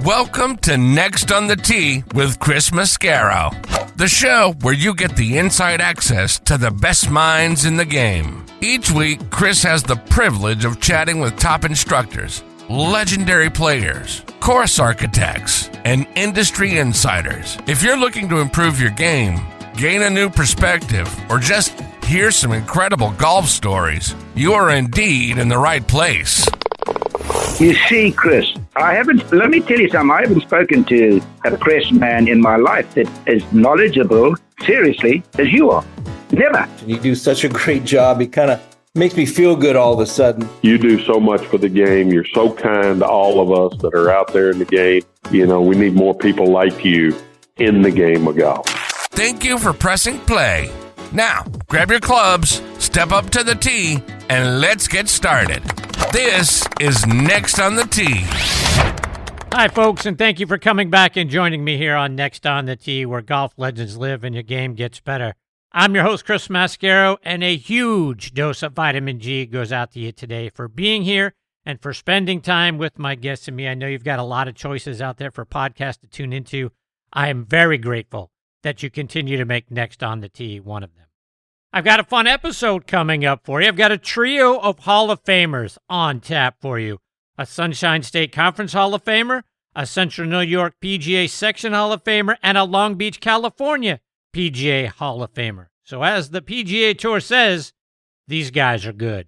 Welcome to Next on the Tee with Chris Mascaro, the show where you get the inside access to the best minds in the game. Each week, Chris has the privilege of chatting with top instructors, legendary players, course architects, and industry insiders. If you're looking to improve your game, gain a new perspective, or just hear some incredible golf stories, you are indeed in the right place. You see, Chris, let me tell you something. I haven't spoken to a press man in my life that is knowledgeable, seriously, as you are. Never. You do such a great job. It kind of makes me feel good all of a sudden. You do so much for the game. You're so kind to all of us that are out there in the game. You know, we need more people like you in the game of golf. Thank you for pressing play. Now, grab your clubs, step up to the tee, and let's get started. This is Next on the Tee. Hi, folks, and thank you for coming back and joining me here on Next on the Tee, where golf legends live and your game gets better. I'm your host, Chris Mascaro, and a huge dose of vitamin G goes out to you today for being here and for spending time with my guests and me. I know you've got a lot of choices out there for podcasts to tune into. I am very grateful that you continue to make Next on the Tee one of them. I've got a fun episode coming up for you. I've got a trio of Hall of Famers on tap for you. A Sunshine State Conference Hall of Famer, a Central New York PGA Section Hall of Famer, and a Long Beach, California PGA Hall of Famer. So as the PGA Tour says, these guys are good.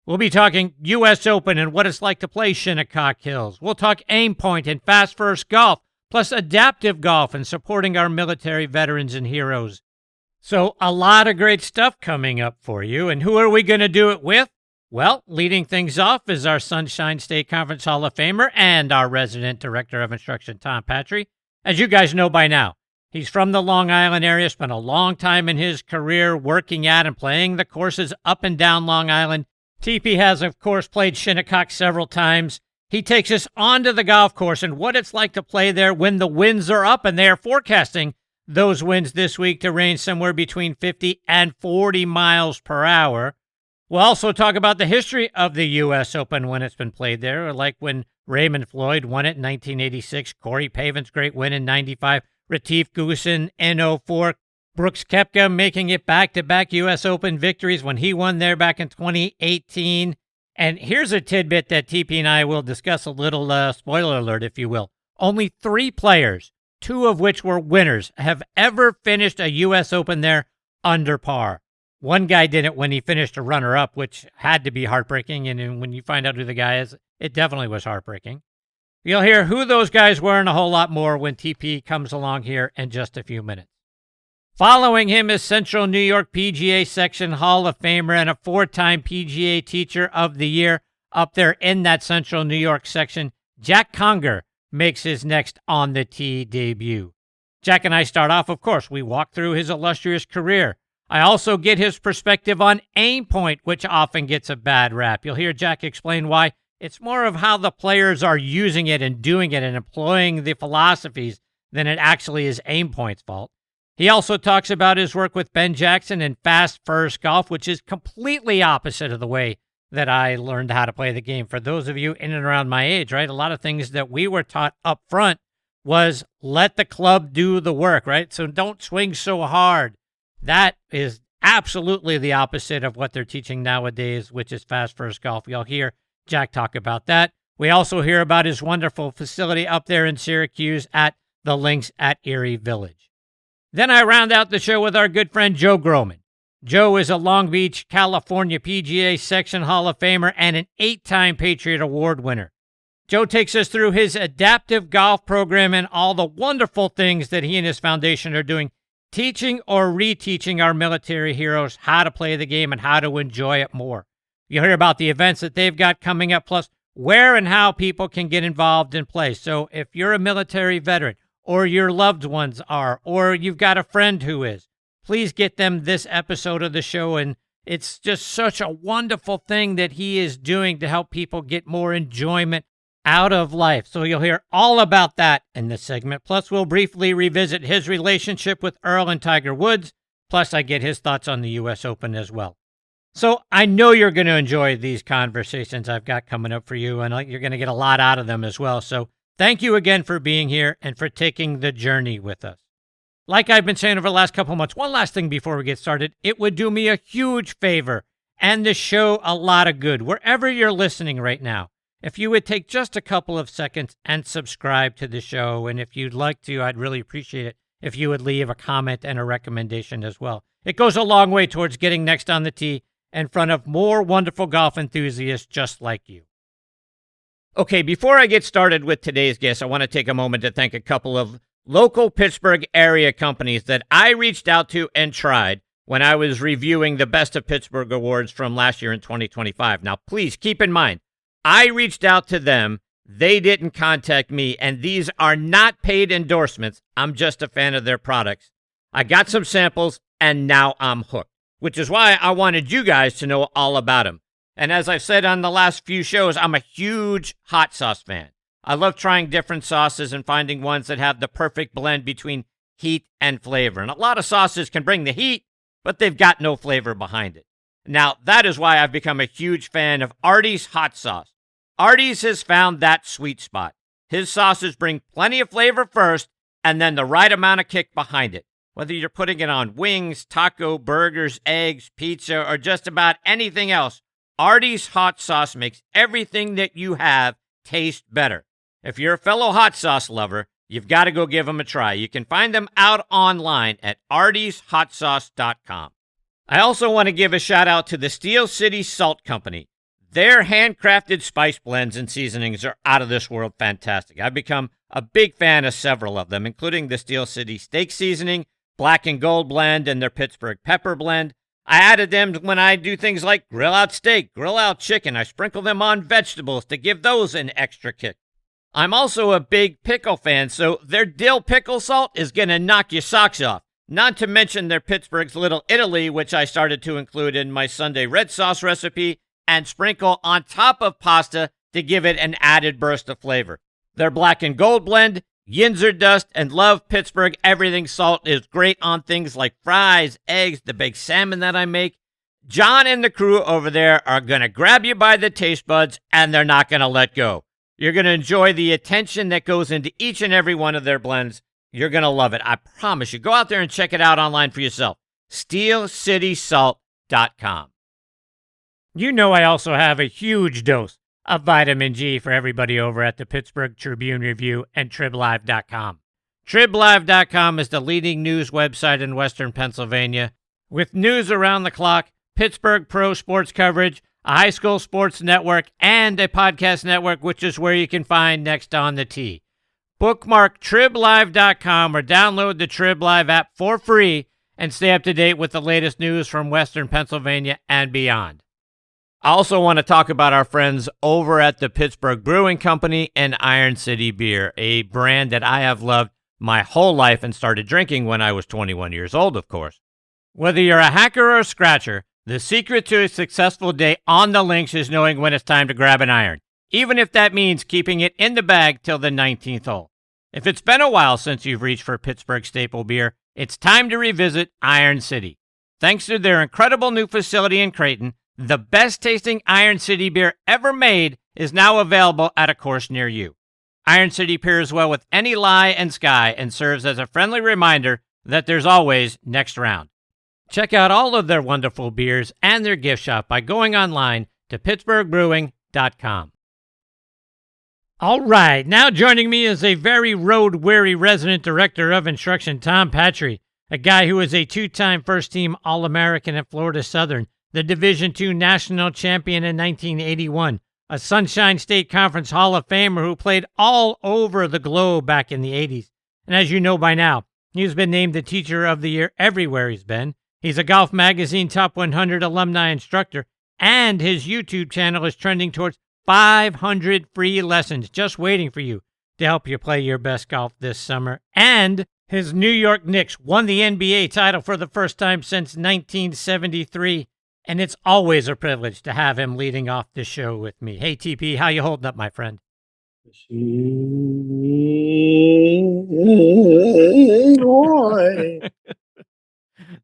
We'll be talking U.S. Open and what it's like to play Shinnecock Hills. We'll talk AimPoint and Fast First Golf, plus adaptive golf and supporting our military veterans and heroes. So a lot of great stuff coming up for you. And who are we going to do it with? Well, leading things off is our Sunshine State Conference Hall of Famer and our resident director of instruction, Tom Patri. As you guys know by now, he's from the Long Island area, spent a long time in his career working at and playing the courses up and down Long Island. TP has, of course, played Shinnecock several times. He takes us onto the golf course and what it's like to play there when the winds are up, and they are forecasting those winds this week to range somewhere between 50 and 40 miles per hour. We'll also talk about the history of the U.S. Open when it's been played there, like when Raymond Floyd won it in 1986, Corey Pavin's great win in 95, Retief Goosen in 04, Brooks Koepka making it back-to-back U.S. Open victories when he won there back in 2018. And here's a tidbit that TP and I will discuss, a little spoiler alert, if you will. Only 3 players, 2 of which were winners, have ever finished a U.S. Open there under par. One guy did it when he finished a runner-up, which had to be heartbreaking, and when you find out who the guy is, it definitely was heartbreaking. You'll hear who those guys were and a whole lot more when TP comes along here in just a few minutes. Following him is Central New York PGA Section Hall of Famer and a 4-time PGA Teacher of the Year up there in that Central New York section. Jack Conger makes his next on the tee debut. Jack and I start off, of course, we walk through his illustrious career. I also get his perspective on AimPoint, which often gets a bad rap. You'll hear Jack explain why it's more of how the players are using it and doing it and employing the philosophies than it actually is AimPoint's fault. He also talks about his work with Ben Jackson and Fast First Golf, which is completely opposite of the way that I learned how to play the game. For those of you in and around my age, right, a lot of things that we were taught up front was let the club do the work, right? So don't swing so hard. That is absolutely the opposite of what they're teaching nowadays, which is Fast First Golf. You'll hear Jack talk about that. We also hear about his wonderful facility up there in Syracuse at the Links at Erie Village. Then I round out the show with our good friend Joe Grohman. Joe is a Long Beach, California PGA Section Hall of Famer and an 8-time Patriot Award winner. Joe takes us through his adaptive golf program and all the wonderful things that he and his foundation are doing, teaching or reteaching our military heroes how to play the game and how to enjoy it more. You'll hear about the events that they've got coming up, plus where and how people can get involved and play. So if you're a military veteran, or your loved ones are, or you've got a friend who is, please get them this episode of the show. And it's just such a wonderful thing that he is doing to help people get more enjoyment out of life. So you'll hear all about that in this segment. Plus, we'll briefly revisit his relationship with Earl and Tiger Woods. Plus, I get his thoughts on the U.S. Open as well. So I know you're going to enjoy these conversations I've got coming up for you, and you're going to get a lot out of them as well. So Thank you again for being here and for taking the journey with us. Like I've been saying over the last couple months, one last thing before we get started. It would do me a huge favor and the show a lot of good, wherever you're listening right now, if you would take just a couple of seconds and subscribe to the show. And if you'd like to, I'd really appreciate it if you would leave a comment and a recommendation as well. It goes a long way towards getting Next on the Tee in front of more wonderful golf enthusiasts just like you. Okay, before I get started with today's guest, I want to take a moment to thank a couple of local Pittsburgh area companies that I reached out to and tried when I was reviewing the Best of Pittsburgh awards from last year in 2025. Now, please keep in mind, I reached out to them. They didn't contact me, and these are not paid endorsements. I'm just a fan of their products. I got some samples, and now I'm hooked, which is why I wanted you guys to know all about them. And as I've said on the last few shows, I'm a huge hot sauce fan. I love trying different sauces and finding ones that have the perfect blend between heat and flavor. And a lot of sauces can bring the heat, but they've got no flavor behind it. Now, that is why I've become a huge fan of Artie's hot sauce. Artie's has found that sweet spot. His sauces bring plenty of flavor first, and then the right amount of kick behind it. Whether you're putting it on wings, taco, burgers, eggs, pizza, or just about anything else, Artie's hot sauce makes everything that you have taste better. If you're a fellow hot sauce lover, you've got to go give them a try. You can find them out online at artieshotsauce.com. I also want to give a shout out to the Steel City Salt Company. Their handcrafted spice blends and seasonings are out of this world fantastic. I've become a big fan of several of them, including the Steel City Steak Seasoning, Black and Gold Blend, and their Pittsburgh Pepper Blend. I added them when I do things like grill out steak, grill out chicken. I sprinkle them on vegetables to give those an extra kick. I'm also a big pickle fan, so their dill pickle salt is going to knock your socks off. Not to mention their Pittsburgh's Little Italy, which I started to include in my Sunday red sauce recipe and sprinkle on top of pasta to give it an added burst of flavor. Their Black and Gold Blend, Yinzer Dust, and Love Pittsburgh Everything Salt is great on things like fries, eggs, the baked salmon that I make. John and the crew over there are going to grab you by the taste buds, and they're not going to let go. You're going to enjoy the attention that goes into each and every one of their blends. You're going to love it. I promise you. Go out there and check it out online for yourself. SteelCitySalt.com. You know I also have a huge dose of vitamin G for everybody over at the Pittsburgh Tribune Review and TribLive.com. TribLive.com is the leading news website in Western Pennsylvania with news around the clock, Pittsburgh pro sports coverage, a high school sports network, and a podcast network, which is where you can find Next on the Tee. Bookmark TribLive.com or download the TribLive app for free and stay up to date with the latest news from Western Pennsylvania and beyond. I also want to talk about our friends over at the Pittsburgh Brewing Company and Iron City Beer, a brand that I have loved my whole life and started drinking when I was 21 years old, of course. Whether you're a hacker or a scratcher, the secret to a successful day on the links is knowing when it's time to grab an iron, even if that means keeping it in the bag till the 19th hole. If it's been a while since you've reached for Pittsburgh staple beer, it's time to revisit Iron City. Thanks to their incredible new facility in Creighton, the best-tasting Iron City beer ever made is now available at a course near you. Iron City pairs well with any lie and sky and serves as a friendly reminder that there's always next round. Check out all of their wonderful beers and their gift shop by going online to pittsburghbrewing.com. All right, now joining me is a very road-weary resident director of instruction, Tom Patri, a guy who is a two-time first-team All-American at Florida Southern, the Division II national champion in 1981, a Sunshine State Conference Hall of Famer who played all over the globe back in the 80s. And as you know by now, he's been named the Teacher of the Year everywhere he's been. He's a Golf Magazine Top 100 alumni instructor, and his YouTube channel is trending towards 500 free lessons just waiting for you to help you play your best golf this summer. And his New York Knicks won the NBA title for the first time since 1973. And it's always a privilege to have him leading off the show with me. Hey, TP, how you holding up, my friend?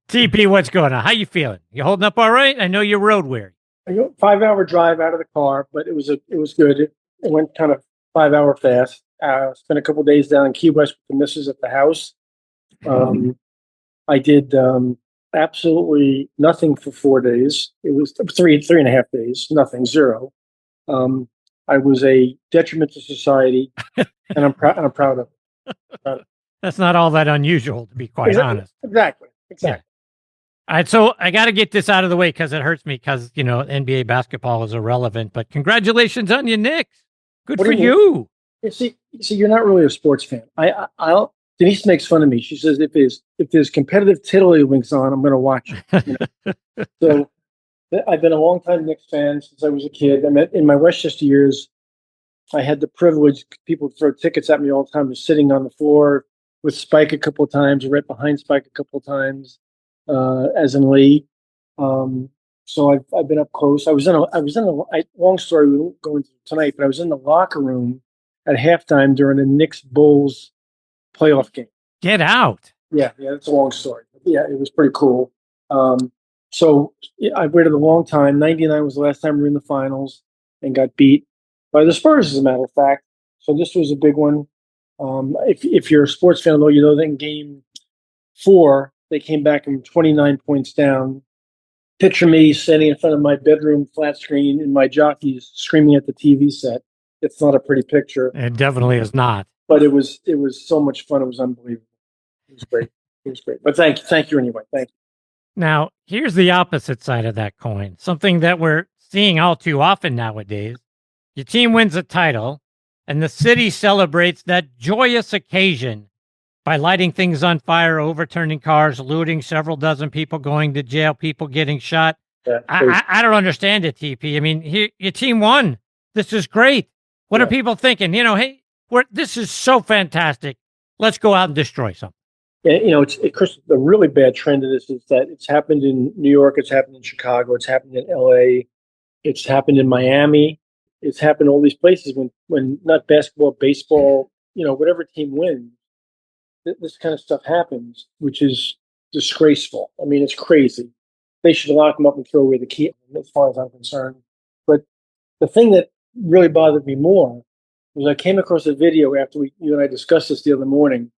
TP, what's going on? How you feeling? You holding up all right? I know you're road weary. I go 5-hour drive out of the car, but it was good. It went kind of 5-hour fast. Spent a couple of days down in Key West with the missus at the house. I did absolutely nothing for 4 days. It was 3.5 days, nothing, zero. I was a detriment to society, and I'm proud. I'm proud of it. That's not all that unusual, to be quite honest. Exactly. Yeah. All right, so I got to get this out of the way because it hurts me because, NBA basketball is irrelevant, but congratulations on your Knicks. Good for you. See, you're not really a sports fan. Denise makes fun of me. She says, if there's competitive tiddlywinks on, I'm going to watch it. So I've been a long-time Knicks fan since I was a kid. In my Westchester years, I had the privilege, people throw tickets at me all the time, of sitting on the floor with Spike a couple of times, right behind Spike a couple of times, as in Lee. So I've been up close. I was in a long story we won't go into tonight, but I was in the locker room at halftime during the Knicks Bulls playoff game. Get out. Yeah, it's a long story. Yeah, it was pretty cool. So I waited a long time. 99 was the last time we were in the finals and got beat by the Spurs, as a matter of fact. So this was a big one. If you're a sports fan, though, you know that in game 4, they came back from 29 points down. Picture me standing in front of my bedroom flat screen and my jockeys screaming at the TV set. It's not a pretty picture. It definitely is not. But it was so much fun. It was unbelievable. It was great. It was great. But thank you anyway. Thank you. Now, here's the opposite side of that coin. Something that we're seeing all too often nowadays. Your team wins a title, and the city celebrates that joyous occasion by lighting things on fire, overturning cars, looting, several dozen people going to jail, people getting shot. Yeah, I don't understand it, TP. I mean, your team won. This is great. What are people thinking? Hey, this is so fantastic. Let's go out and destroy something. Yeah, Chris, the really bad trend of this is that it's happened in New York, it's happened in Chicago, it's happened in LA, it's happened in Miami, it's happened in all these places when not basketball, baseball, whatever team wins, this kind of stuff happens, which is disgraceful. I mean, it's crazy. They should lock them up and throw away the key, as far as I'm concerned. But the thing that really bothered me more was I came across a video after you and I discussed this the other morning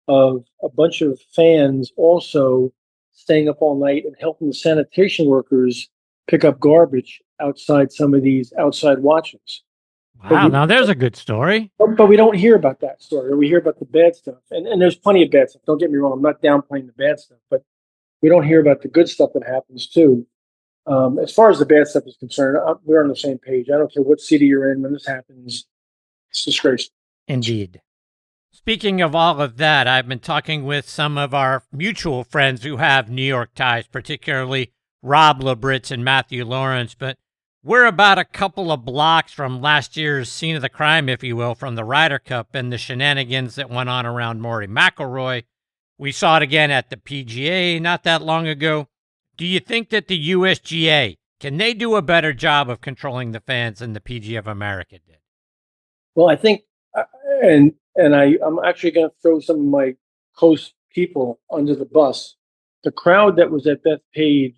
of a bunch of fans also staying up all night and helping the sanitation workers pick up garbage outside some of these outside watches. Wow, now there's a good story. But we don't hear about that story. We hear about the bad stuff. And there's plenty of bad stuff. Don't get me wrong. I'm not downplaying the bad stuff. But we don't hear about the good stuff that happens, too. As far as the bad stuff is concerned, we're on the same page. I don't care what city you're in when this happens. It's disgraceful. Indeed. Speaking of all of that, I've been talking with some of our mutual friends who have New York ties, particularly Rob Labritz and Matthew Lawrence, but we're about a couple of blocks from last year's scene of the crime, if you will, from the Ryder Cup and the shenanigans that went on around Rory McIlroy. We saw it again at the PGA not that long ago. Do you think that the USGA, can they do a better job of controlling the fans than the PGA of America did? Well, I think, and I'm actually going to throw some of my close people under the bus. The crowd that was at Bethpage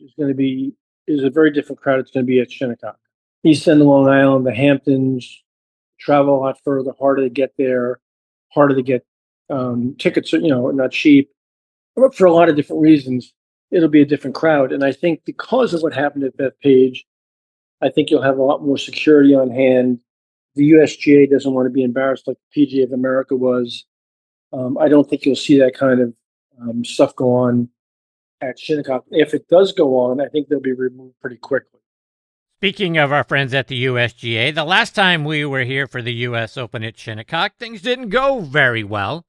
is a very different crowd. It's going to be at Shinnecock. East End of Long Island, the Hamptons, travel a lot further, harder to get there, harder to get tickets, not cheap. But for a lot of different reasons, it'll be a different crowd. And I think because of what happened at Bethpage, I think you'll have a lot more security on hand. The USGA doesn't want to be embarrassed like the PGA of America was. I don't think you'll see that kind of stuff go on at Shinnecock. If it does go on, I think they'll be removed pretty quickly. Speaking of our friends at the USGA, the last time we were here for the U.S. Open at Shinnecock, things didn't go very well.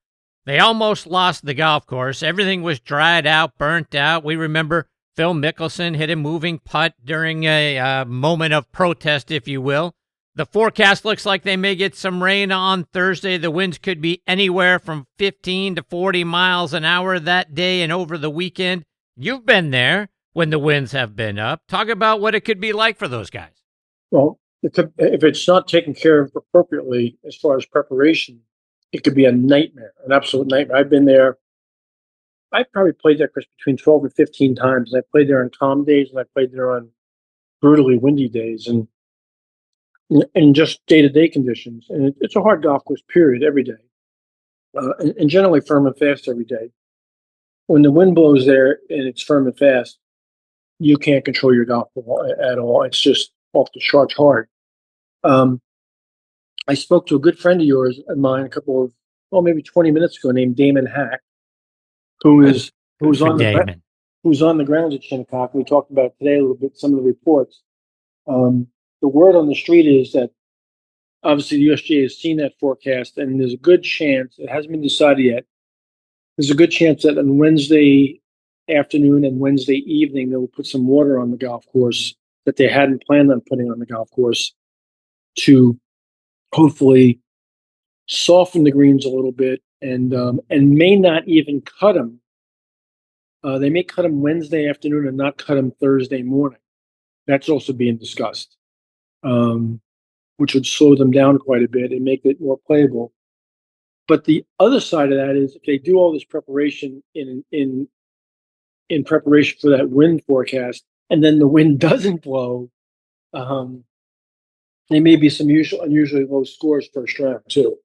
They almost lost the golf course. Everything was dried out, burnt out. We remember Phil Mickelson hit a moving putt during a moment of protest, if you will. The forecast looks like they may get some rain on Thursday. The winds could be anywhere from 15 to 40 miles an hour that day and over the weekend. You've been there when the winds have been up. Talk about what it could be like for those guys. Well, if it's not taken care of appropriately as far as preparation, it could be a nightmare, an absolute nightmare. I've been there. I probably played there, Chris, between 12 and 15 times. I played there on calm days, and I played there on brutally windy days. And, in just day-to-day conditions. And it's a hard golf course, period, every day. And generally firm and fast every day. When the wind blows there and it's firm and fast, you can't control your golf ball at all. It's just off the charts hard. I spoke to a good friend of mine, maybe 20 minutes ago, named Damon Hack, who's on the grounds at Shinnecock. We talked about today a little bit, some of the reports. The word on the street is that obviously the USGA has seen that forecast, and there's a good chance, it hasn't been decided yet, there's a good chance that on Wednesday afternoon and Wednesday evening, they will put some water on the golf course that they hadn't planned on putting on the golf course to hopefully soften the greens a little bit and may not even cut them. They may cut them Wednesday afternoon and not cut them Thursday morning. That's also being discussed, which would slow them down quite a bit and make it more playable. But the other side of that is if they do all this preparation in preparation for that wind forecast, and then the wind doesn't blow, there may be some unusually low scores first round too.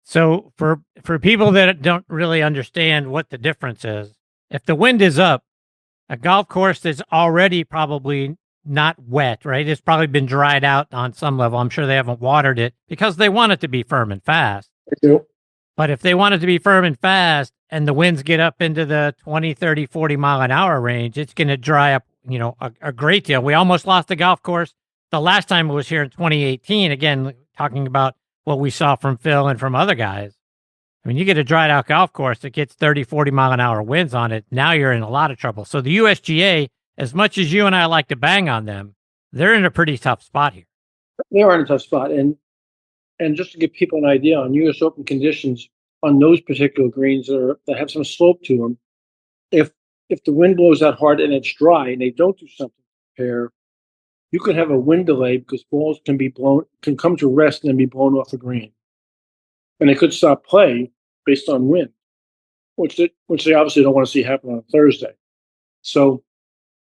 So for people that don't really understand what the difference is, if the wind is up, a golf course that's already probably not wet, right? It's probably been dried out on some level. I'm sure they haven't watered it because they want it to be firm and fast. They do. But if they want it to be firm and fast and the winds get up into the 20, 30, 40 mile an hour range, it's going to dry up, a great deal. We almost lost the golf course the last time it was here in 2018. Again, talking about what we saw from Phil and from other guys. I mean, you get a dried out golf course that gets 30, 40 mile an hour winds on it. Now you're in a lot of trouble. So the USGA, as much as you and I like to bang on them, they're in a pretty tough spot here. They are in a tough spot. And just to give people an idea on US Open conditions on those particular greens that have some slope to them, if the wind blows that hard and it's dry and they don't do something to prepare, you could have a wind delay because balls can come to rest and then be blown off the green. And they could stop play based on wind, which they obviously don't want to see happen on Thursday. So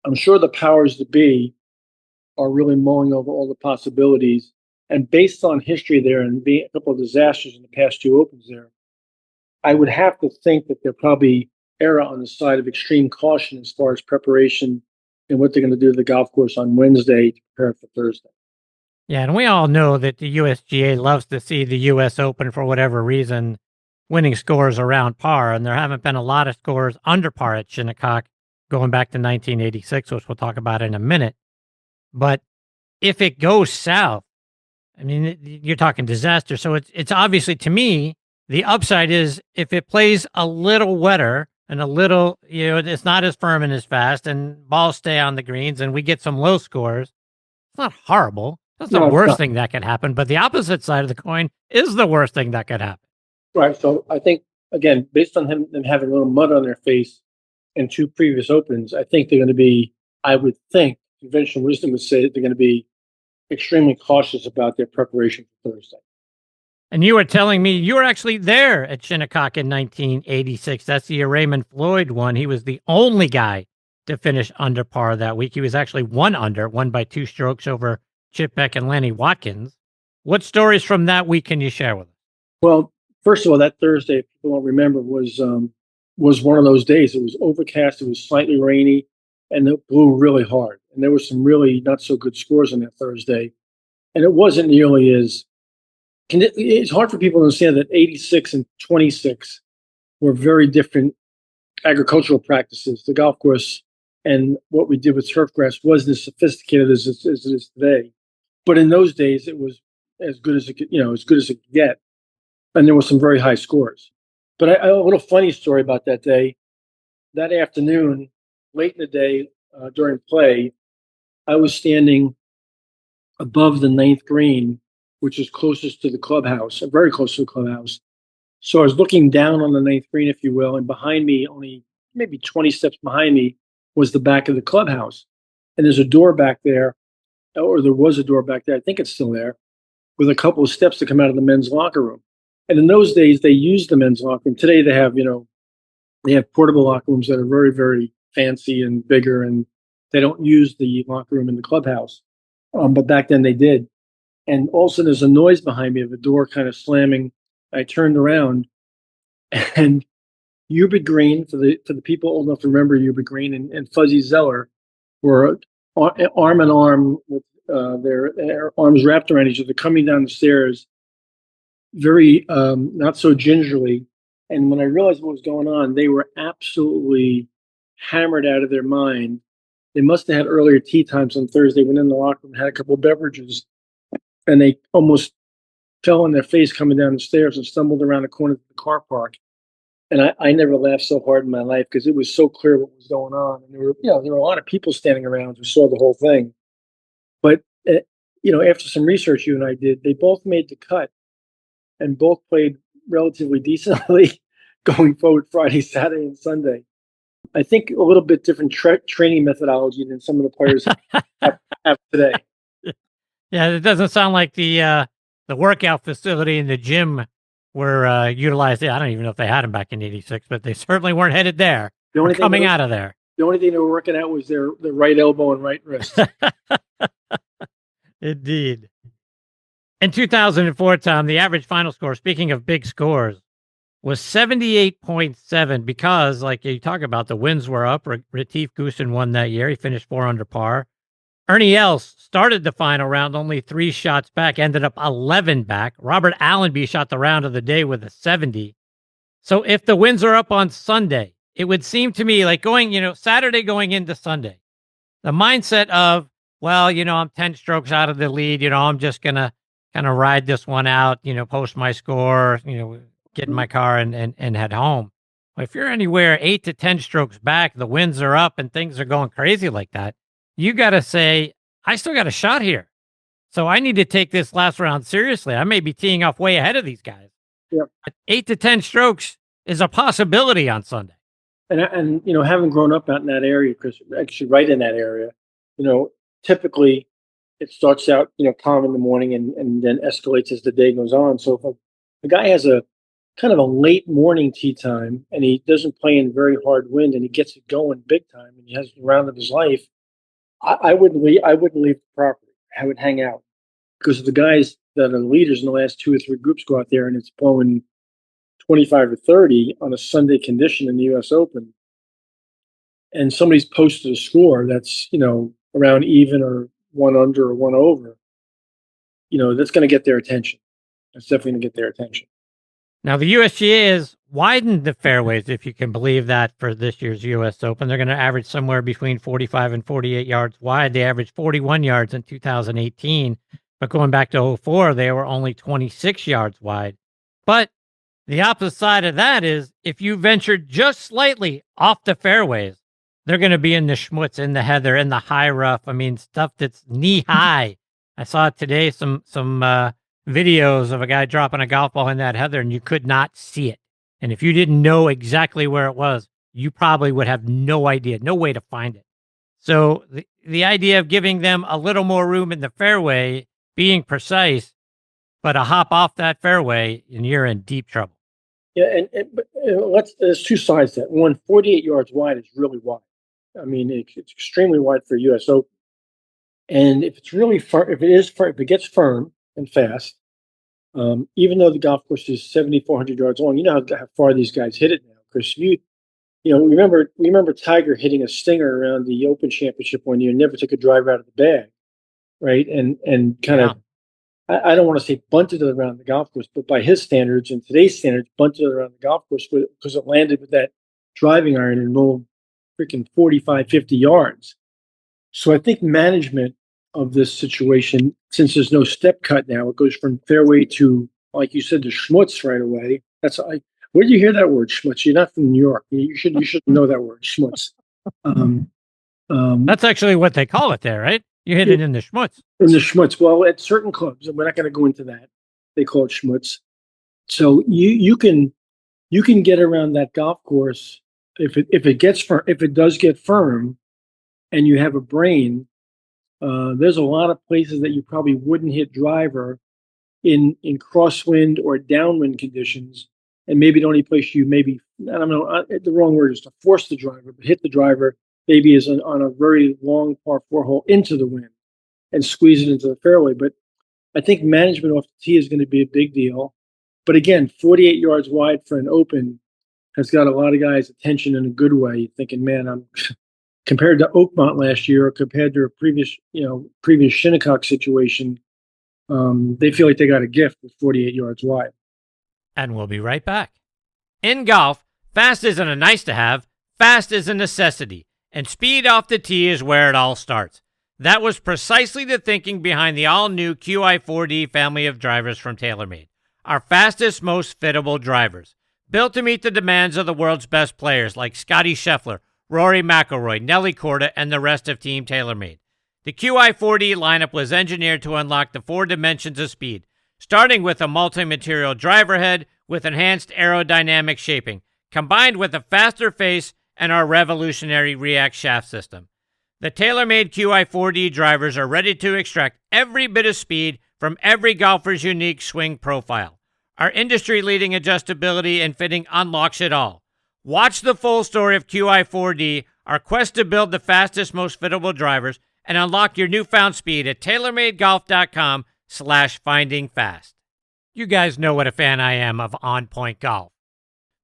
I'm sure the powers that be are really mulling over all the possibilities. And based on history there and being a couple of disasters in the past two Opens there, I would have to think that they'll probably err on the side of extreme caution as far as preparation and what they're going to do to the golf course on Wednesday to prepare for Thursday. Yeah, and we all know that the USGA loves to see the U.S. Open, for whatever reason, winning scores around par, and there haven't been a lot of scores under par at Shinnecock going back to 1986, which we'll talk about in a minute. But if it goes south, I mean, you're talking disaster. So it's obviously, to me, the upside is if it plays a little wetter and a little, it's not as firm and as fast, and balls stay on the greens, and we get some low scores. It's not horrible. That's the worst thing that could happen. But the opposite side of the coin is the worst thing that could happen. Right. So I think, again, based on them having a little mud on their face in two previous Opens, I think they're going to be, I would think, conventional wisdom would say that they're going to be extremely cautious about their preparation for Thursday. And you were telling me you were actually there at Shinnecock in 1986. That's the year Raymond Floyd won. He was the only guy to finish under par that week. He was actually won by 2 strokes over Chip Beck and Lanny Watkins. What stories from that week can you share with us? Well, first of all, that Thursday, if people don't remember, was one of those days. It was overcast, it was slightly rainy, and it blew really hard. And there were some really not so good scores on that Thursday. And it wasn't nearly as... It's hard for people to understand that 86 and 26 were very different agricultural practices. The golf course and what we did with turf grass wasn't as sophisticated as it is today. But in those days, it was as good as it could get. And there were some very high scores. But a little funny story about that day. That afternoon, late in the day, during play, I was standing above the 9th green, which is closest to the clubhouse, very close to the clubhouse. So I was looking down on the 9th green, if you will, and behind me, only maybe 20 steps behind me, was the back of the clubhouse. And there's a door back there, or there was a door back there, I think it's still there, with a couple of steps to come out of the men's locker room. And in those days, they used the men's locker room. Today, they have portable locker rooms that are very, very fancy and bigger, and they don't use the locker room in the clubhouse. But back then they did. And all of a sudden there's a noise behind me of a door kind of slamming. I turned around, and Hubert Green, for the people old enough to remember Hubert Green, and Fuzzy Zeller were arm in arm with their arms wrapped around each other, coming down the stairs, very not so gingerly. And when I realized what was going on, they were absolutely hammered out of their mind. They must have had earlier tea times on Thursday, went in the locker room, had a couple of beverages, and they almost fell on their face coming down the stairs and stumbled around the corner of the car park. And I never laughed so hard in my life because it was so clear what was going on. And there were a lot of people standing around who saw the whole thing. But, after some research you and I did, they both made the cut and both played relatively decently going forward Friday, Saturday, and Sunday. I think a little bit different training methodology than some of the players have today. Yeah, it doesn't sound like the workout facility and the gym were utilized. I don't even know if they had them back in '86, but they certainly weren't headed there. Coming out of there. The only thing they were working out was their right elbow and right wrist. Indeed. In 2004, Tom, the average final score, speaking of big scores, was 78.7 because, like you talk about, the winds were up. Retief Goosen won that year. He finished 4 under par. Ernie Els started the final round only 3 shots back, ended up 11 back. Robert Allenby shot the round of the day with a 70. So if the winds are up on Sunday, it would seem to me like Saturday going into Sunday, the mindset of, well, I'm 10 strokes out of the lead. I'm just going to kind of ride this one out, post my score, get in my car and head home. But if you're anywhere 8 to 10 strokes back, the winds are up and things are going crazy like that, you got to say, I still got a shot here. So I need to take this last round seriously. I may be teeing off way ahead of these guys. Yep. But 8 to 10 strokes is a possibility on Sunday. And having grown up out in that area, Chris, actually right in that area, typically it starts out, calm in the morning and then escalates as the day goes on. So if a guy has a kind of a late morning tee time and he doesn't play in very hard wind and he gets it going big time and he has the round of his life, I wouldn't leave the property. I would hang out because the guys that are leaders in the last 2 or 3 groups go out there and it's blowing 25 or 30 on a Sunday condition in the U.S. Open, and somebody's posted a score that's around even or 1 under or 1 over, that's going to get their attention. That's definitely going to get their attention. Now, the USGA has widened the fairways, if you can believe that, for this year's U.S. Open. They're going to average somewhere between 45 and 48 yards wide. They averaged 41 yards in 2018, but going back to 04, they were only 26 yards wide. But the opposite side of that is if you venture just slightly off the fairways, they're going to be in the schmutz, in the heather, in the high rough. I mean, stuff that's knee high. I saw today some videos of a guy dropping a golf ball in that heather, and you could not see it. And if you didn't know exactly where it was, you probably would have no idea, no way to find it. So the idea of giving them a little more room in the fairway, being precise, but a hop off that fairway, and you're in deep trouble. Yeah, there's 2 sides to that. One, 48 yards wide is really wide. I mean, it's extremely wide for U.S. Open. And if it's really firm, if it gets firm and fast, even though the golf course is 7,400 yards long, you know how far these guys hit it now. Because remember Tiger hitting a stinger around the Open Championship one year, never took a driver out of the bag, right? And kind of, I don't want to say bunted it around the golf course, but by his standards and today's standards, bunted it around the golf course because it landed with that driving iron and rolled freaking 45, 50 yards. So I think management of this situation, since there's no step cut now, it goes from fairway to, like you said, the schmutz right away. Where do you hear that word, schmutz? You're not from New York. You should know that word, schmutz. That's actually what they call it there, right? You hit it in the schmutz. In the schmutz. Well, at certain clubs, and we're not going to go into that, they call it schmutz. So you can get around that golf course if it does get firm, and you have a brain. There's a lot of places that you probably wouldn't hit driver in crosswind or downwind conditions, and maybe the only place you maybe, I don't know, the wrong word is to force the driver, but hit the driver maybe is on a very long par 4 hole into the wind and squeeze it into the fairway. But I think management off the tee is going to be a big deal. But again, 48 yards wide for an Open has got a lot of guys' attention in a good way. You're thinking, man, I'm compared to Oakmont last year, or compared to a previous Shinnecock situation, they feel like they got a gift with 48 yards wide. And we'll be right back. In golf, fast isn't a nice to have, fast is a necessity, and speed off the tee is where it all starts. That was precisely the thinking behind the all-new QI4D family of drivers from TaylorMade, our fastest, most fittable drivers, built to meet the demands of the world's best players like Scottie Scheffler, Rory McIlroy, Nelly Korda, and the rest of Team TaylorMade. The QI4D lineup was engineered to unlock the 4 dimensions of speed, starting with a multi-material driver head with enhanced aerodynamic shaping, combined with a faster face and our revolutionary React shaft system. The TaylorMade QI4D drivers are ready to extract every bit of speed from every golfer's unique swing profile. Our industry-leading adjustability and fitting unlocks it all. Watch the full story of QI4D, our quest to build the fastest, most fittable drivers, and unlock your newfound speed at TaylorMadeGolf.com/findingfast. You guys know what a fan I am of AimPoint Golf.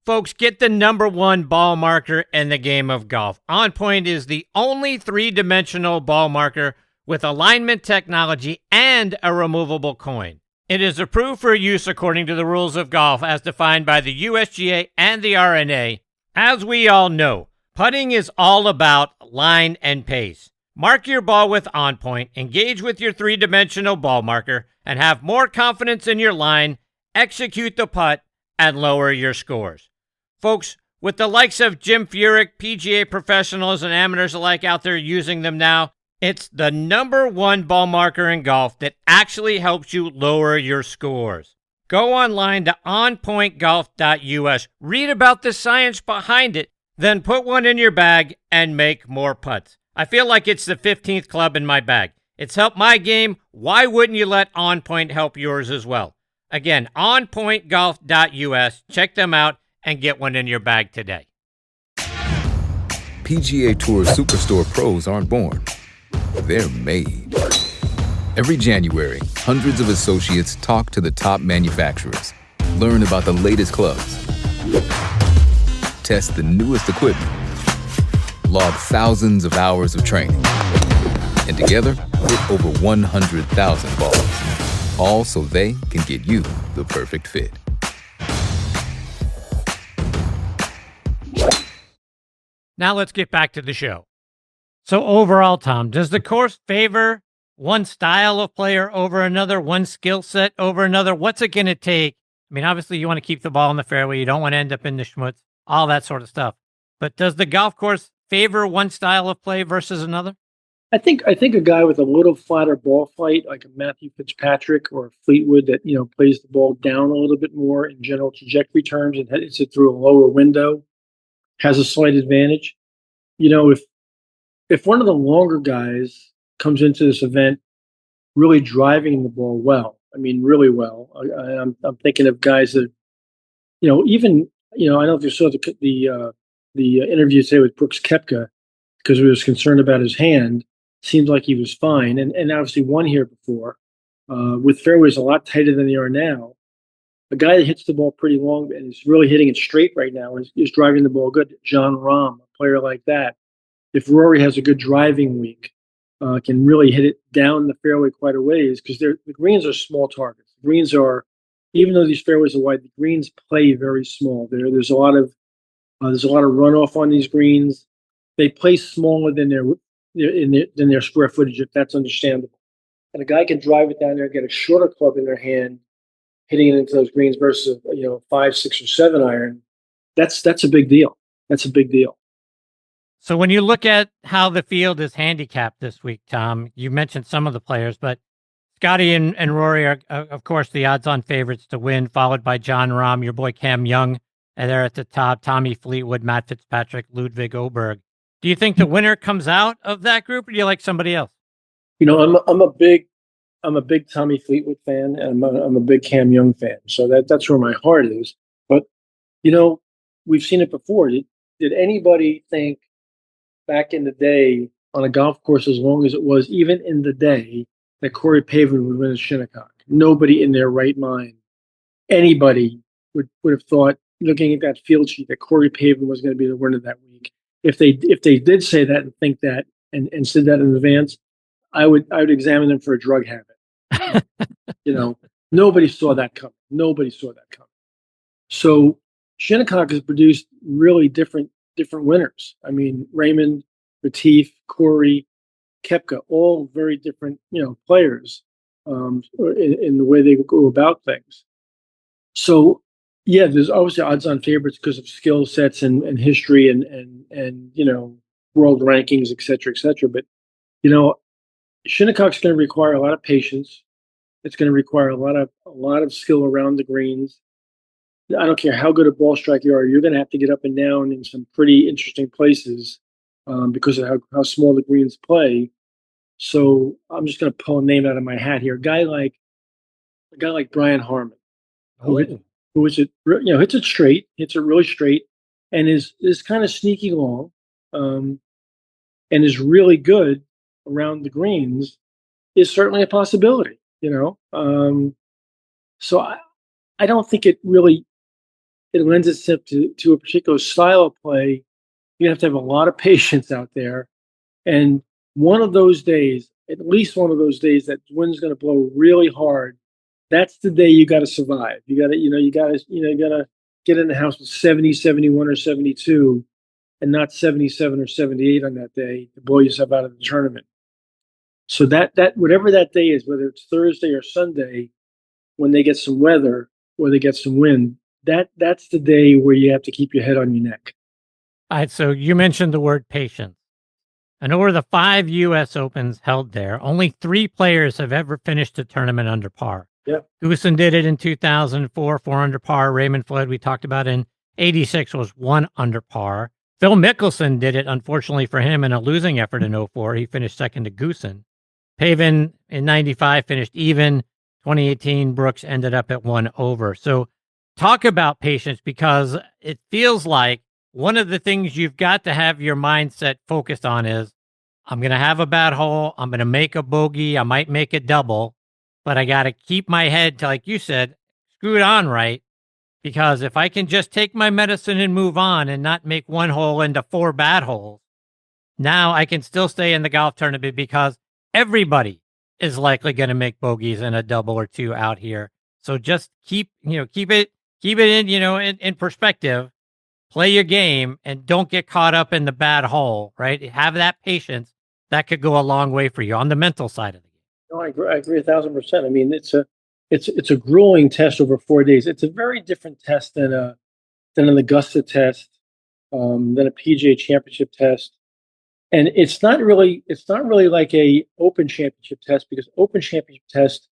Folks, get the #1 ball marker in the game of golf. AimPoint is the only 3-dimensional ball marker with alignment technology and a removable coin. It is approved for use according to the rules of golf as defined by the USGA and the R&A. As we all know, putting is all about line and pace. Mark your ball with AimPoint, engage with your 3-dimensional ball marker, and have more confidence in your line, execute the putt, and lower your scores. Folks, with the likes of Jim Furyk, PGA professionals, and amateurs alike out there using them now, it's the #1 ball marker in golf that actually helps you lower your scores. Go online to onpointgolf.us, read about the science behind it, then put one in your bag and make more putts. I feel like it's the 15th club in my bag. It's helped my game. Why wouldn't you let OnPoint help yours as well? Again, onpointgolf.us. Check them out and get one in your bag today. PGA Tour Superstore pros aren't born. They're made. Every January, hundreds of associates talk to the top manufacturers, learn about the latest clubs, test the newest equipment, log thousands of hours of training, and together, hit over 100,000 balls, all so they can get you the perfect fit. Now let's get back to the show. So overall, Tom, does the course favor one style of player over another, one skill set over another? What's it going to take? I mean, obviously you want to keep the ball in the fairway. You don't want to end up in the schmutz, all that sort of stuff. But does the golf course favor one style of play versus another? I think a guy with a little flatter ball flight, like a Matthew Fitzpatrick or a Fleetwood that, plays the ball down a little bit more in general trajectory terms and hits it through a lower window, has a slight advantage. If one of the longer guys comes into this event really driving the ball well, I mean, really well, I'm thinking of guys that, I don't know if you saw the interview today with Brooks Koepka, because we was concerned about his hand. Seems like he was fine, and obviously won here before, with fairways a lot tighter than they are now. A guy that hits the ball pretty long and is really hitting it straight right now is driving the ball good. John Rahm, a player like that. If Rory has a good driving week, can really hit it down the fairway quite a ways, because the greens are small targets. The greens are, even though these fairways are wide, the greens play very small. There's a lot of runoff on these greens. They play smaller than their square footage, if that's understandable. And a guy can drive it down there and get a shorter club in their hand, hitting it into those greens versus 5, 6, or 7 iron. That's a big deal. That's a big deal. So when you look at how the field is handicapped this week, Tom, you mentioned some of the players, but Scottie and Rory are, of course, the odds-on favorites to win, followed by John Rahm, your boy Cam Young, and they're at the top, Tommy Fleetwood, Matt Fitzpatrick, Ludwig Oberg. Do you think the winner comes out of that group, or do you like somebody else? I'm a big Tommy Fleetwood fan, and I'm a big Cam Young fan. So that's where my heart is. But we've seen it before. Did anybody think back in the day on a golf course as long as it was, even in the day, that Corey Pavin would win at Shinnecock? nobody in their right mind, anybody would have thought, looking at that field sheet, that Corey Pavin was going to be the winner that week. If they did say that and think that and said that in advance, I would examine them for a drug habit. Nobody saw that coming. Nobody saw that coming. So Shinnecock has produced really different winners. I mean, Raymond, Retief, Corey, Koepka, all very different, players in the way they go about things. So, yeah, there's obviously odds-on favorites because of skill sets and history and world rankings, et cetera, et cetera. But Shinnecock's going to require a lot of patience. It's going to require a lot of skill around the greens. I don't care how good a ball striker you are, you're going to have to get up and down in some pretty interesting places because of how small the greens play. So I'm just going to pull a name out of my hat here. A guy like Brian Harmon, who hits it hits it really straight, and is kind of sneaky long, and is really good around the greens, is certainly a possibility. So I don't think it lends itself to a particular style of play. You have to have a lot of patience out there, and one of those days, at least one of those days, that wind's going to blow really hard. That's the day you got to survive. You got to get in the house with 70, 71, or 72, and not 77 or 78 on that day to blow yourself out of the tournament. So that whatever that day is, whether it's Thursday or Sunday, when they get some weather or they get some wind, that's the day where you have to keep your head on your neck. All right, so you mentioned the word patience. And over the 5 U.S. Opens held there, only 3 players have ever finished a tournament under par. Yep. Goosen did it in 2004, 4 under par. Raymond Floyd, we talked about in 86, was 1 under par. Phil Mickelson did it, unfortunately for him, in a losing effort in 04. He finished second to Goosen. Pavin in 95 finished even. 2018, Brooks ended up at 1 over. So talk about patience, because it feels like one of the things you've got to have your mindset focused on is, I'm going to have a bad hole. I'm going to make a bogey. I might make a double, but I got to keep my head to, like you said, screw it on right. Because if I can just take my medicine and move on and not make one hole into 4 bad holes, now I can still stay in the golf tournament, because everybody is likely going to make bogeys in a double or 2 out here. So just keep it in, in perspective. Play your game and don't get caught up in the bad hole, right? Have that patience. That could go a long way for you on the mental side of the game. No, I agree 1,000%. I mean, it's a grueling test over 4 days. It's a very different test than an Augusta test, than a PGA Championship test, and it's not really like a Open Championship test, because Open Championship test,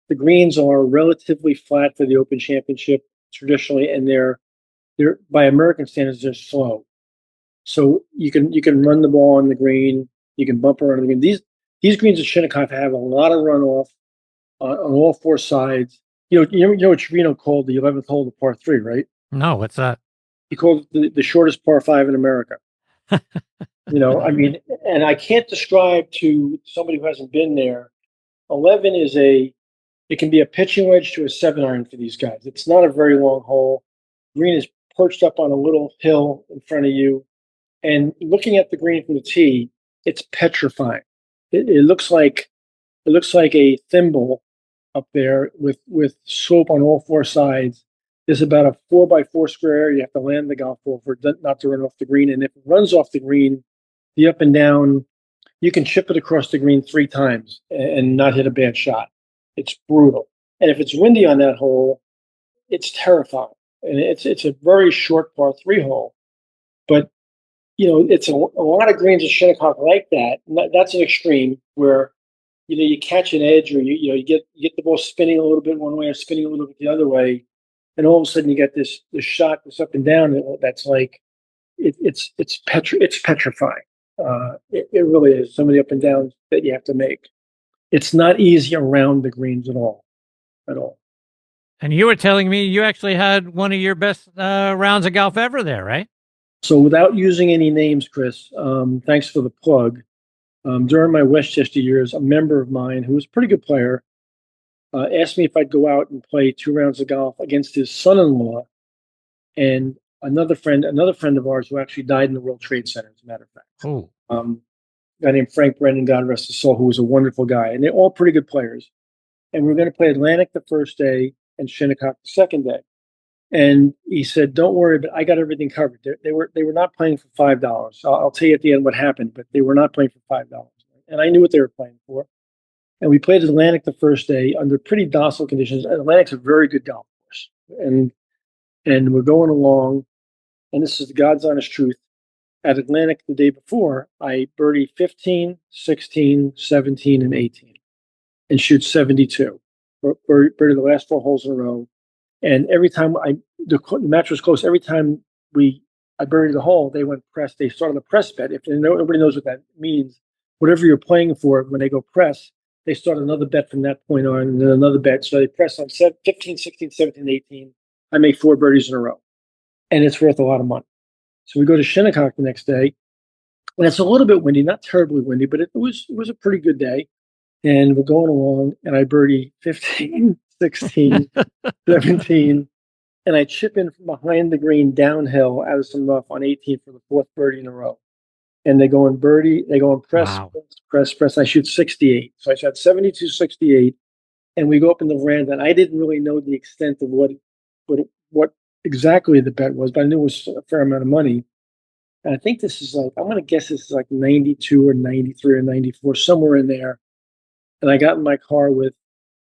the greens are relatively flat for the Open Championship traditionally, and they're by American standards, they're slow. So you can run the ball on the green, you can bump around the green. These greens at Shinnecock have a lot of runoff on all 4 sides. You know what Trevino called the 11th hole, the par 3, right? No, what's that? He called it the shortest par 5 in America. I mean, and I can't describe to somebody who hasn't been there. 11 it can be a pitching wedge to a 7-iron for these guys. It's not a very long hole. Green is perched up on a little hill in front of you, and looking at the green from the tee, it's petrifying. It looks like a thimble up there with slope on all 4 sides. There's about a 4x4 square area you have to land the golf ball for not to run off the green. And if it runs off the green, the up and down, you can chip it across the green 3 times and not hit a bad shot. It's brutal. And if it's windy on that hole, it's terrifying. And it's a very short par 3 hole, but it's a lot of greens at Shinnecock like that. And that's an extreme where you catch an edge, or you get the ball spinning a little bit one way or spinning a little bit the other way, and all of a sudden you get this shot that's up and down. That's like it's petrifying. It really is. Some of the up and downs that you have to make. It's not easy around the greens at all. And you were telling me you actually had one of your best rounds of golf ever there, right? So without using any names, Chris, thanks for the plug. During my Westchester years, a member of mine who was a pretty good player asked me if I'd go out and play 2 rounds of golf against his son-in-law and another friend of ours who actually died in the World Trade Center, as a matter of fact. Oh, A guy named Frank Brennan, God rest his soul, who was a wonderful guy. And they're all pretty good players. And we were going to play Atlantic the first day and Shinnecock the second day. And he said, "Don't worry, but I got everything covered." They were not playing for $5. I'll tell you at the end what happened, but they were not playing for $5. And I knew what they were playing for. And we played Atlantic the first day under pretty docile conditions. Atlantic's a very good golf course. And we're going along, and this is the God's honest truth. At Atlantic the day before, I birdie 15, 16, 17, and 18 and shoot 72. Birdie the last 4 holes in a row. And every time the match was close, every time I buried the hole, they went press. They started the press bet. If everybody knows what that means, whatever you're playing for, when they go press, they start another bet from that point on, and then another bet. So they press on 15, 16, 17, 18. I make 4 birdies in a row, and it's worth a lot of money. So we go to Shinnecock the next day, and it's a little bit windy, not terribly windy, but it was a pretty good day. And we're going along, and I birdie 15, 16, 17, and I chip in from behind the green downhill out of some rough on 18 for the 4th birdie in a row. And they go in press, wow. press. I shoot 68. So I shot 72, 68, and we go up in the veranda. And I didn't really know the extent of what exactly the bet was, but I knew it was a fair amount of money. And I think this is I'm going to guess this is like 92 or 93 or 94, somewhere in there. And I got in my car with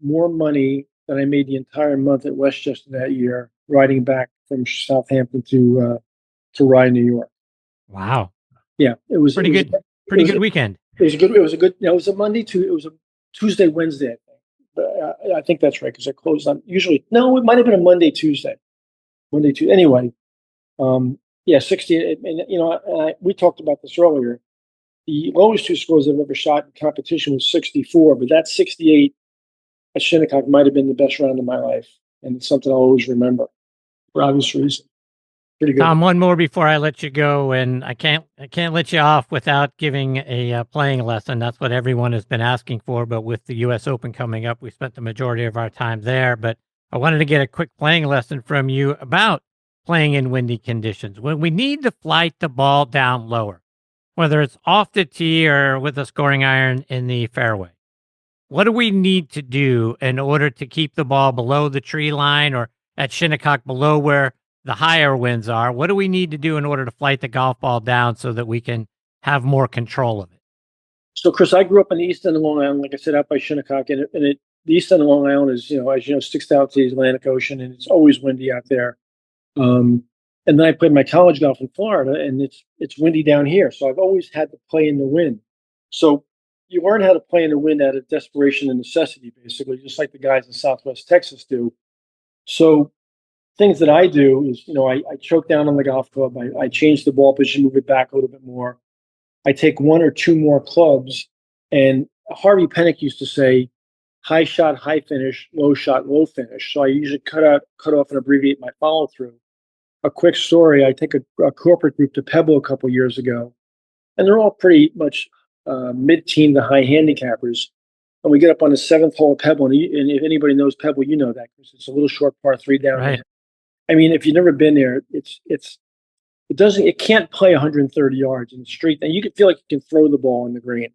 more money than I made the entire month at Westchester that year, riding back from Southampton to Rye, New York. Wow. Yeah, it was pretty good weekend. It was a good. It was a Monday to. It was a Tuesday, Wednesday, I think. But I think that's right because I closed on usually. No, it might have been a Monday, Tuesday. Anyway, 60. And we talked about this earlier. The lowest 2 scores I've ever shot in competition was 64, but that 68 at Shinnecock might have been the best round of my life, and it's something I'll always remember for obvious reasons. Pretty good. Tom, one more before I let you go, and I can't let you off without giving a playing lesson. That's what everyone has been asking for, but with the U.S. Open coming up, we spent the majority of our time there, but I wanted to get a quick playing lesson from you about playing in windy conditions. When we need to flight the ball down lower, whether it's off the tee or with a scoring iron in the fairway, what do we need to do in order to keep the ball below the tree line or at Shinnecock below where the higher winds are? What do we need to do in order to flight the golf ball down so that we can have more control of it? So, Chris, I grew up on the east end of Long Island, like I said, out by Shinnecock, and the east end of Long Island is, as you know, sticks out to the Atlantic Ocean, and it's always windy out there. And then I played my college golf in Florida, and it's windy down here. So I've always had to play in the wind. So you learn how to play in the wind out of desperation and necessity, basically, just like the guys in Southwest Texas do. So things that I do is, I choke down on the golf club. I change the ball position, move it back a little bit more. I take 1 or 2 more clubs. And Harvey Penick used to say, high shot, high finish, low shot, low finish. So I usually cut off and abbreviate my follow through. A quick story, I take a corporate group to Pebble a couple years ago, and they're all pretty much mid-teen to high handicappers. And we get up on the 7th hole of Pebble, and if anybody knows Pebble, you know that, because it's a little short par 3 down. Right. I mean, if you've never been there, it can't play 130 yards in the street, and you can feel like you can throw the ball in the green.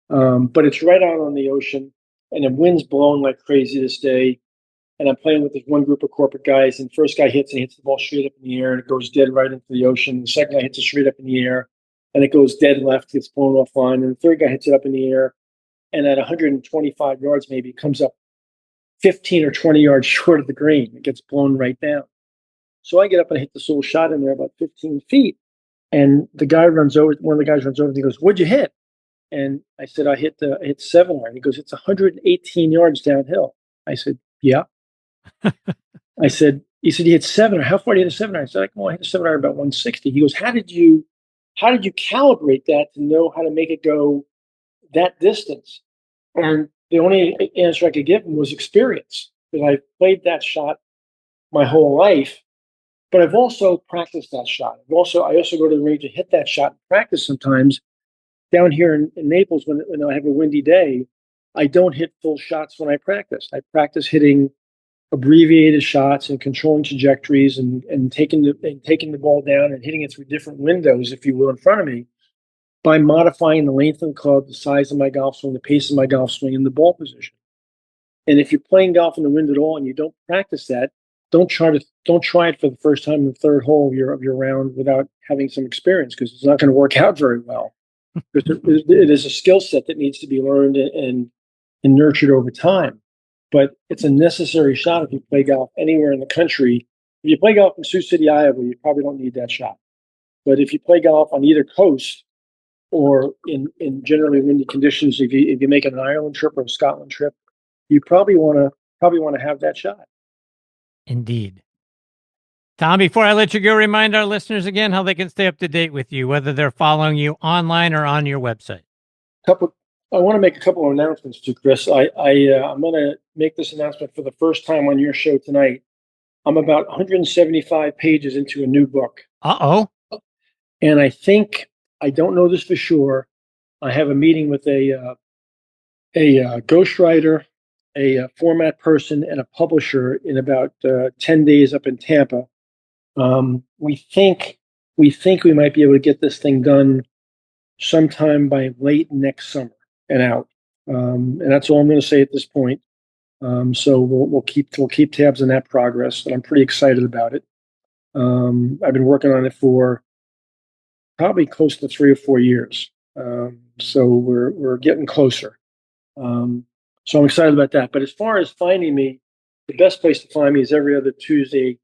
But it's right out on the ocean, and the wind's blowing like crazy this day. And I'm playing with this one group of corporate guys, and the first guy hits the ball straight up in the air, and it goes dead right into the ocean. The second guy hits it straight up in the air, and it goes dead left, gets blown offline. And the third guy hits it up in the air, and at 125 yards maybe, it comes up 15 or 20 yards short of the green. It gets blown right down. So I get up and I hit this little shot in there about 15 feet, and one of the guys runs over, and he goes, "What'd you hit?" And I said, I hit 7 iron. He goes, "It's 118 yards downhill." I said, "Yeah." He said, "You hit 7 iron. How far do you hit a 7 iron?" I said, "Well, I hit a 7 iron about 160. He goes, How did you calibrate that to know how to make it go that distance?" And the only answer I could give him was experience, because I've played that shot my whole life, but I've also practiced that shot. I also go to the range to hit that shot and practice sometimes. Down here in Naples, when I have a windy day, I don't hit full shots when I practice. I practice hitting abbreviated shots and controlling trajectories and taking the ball down and hitting it through different windows, if you will, in front of me, by modifying the length of the club, the size of my golf swing, the pace of my golf swing, and the ball position. And if you're playing golf in the wind at all and you don't practice that, don't try it for the first time in the third hole of your round without having some experience, because it's not going to work out very well. It is a skill set that needs to be learned and nurtured over time. But it's a necessary shot if you play golf anywhere in the country. If you play golf in Sioux City, Iowa, you probably don't need that shot. But if you play golf on either coast or in generally windy conditions, if you make an Ireland trip or a Scotland trip, you probably want to have that shot. Indeed. Tom, before I let you go, remind our listeners again how they can stay up to date with you, whether they're following you online or on your website. I want to make a couple of announcements too, Chris. I'm going to make this announcement for the first time on your show tonight. I'm about 175 pages into a new book. Uh-oh. And I don't know this for sure. I have a meeting with a ghostwriter, a format person, and a publisher in about 10 days up in Tampa. We think we might be able to get this thing done sometime by late next summer and out. And that's all I'm going to say at this point. So we'll keep tabs on that progress, and I'm pretty excited about it. I've been working on it for probably close to 3 or 4 years. So we're getting closer. So I'm excited about that. But as far as finding me, the best place to find me is every other Tuesday.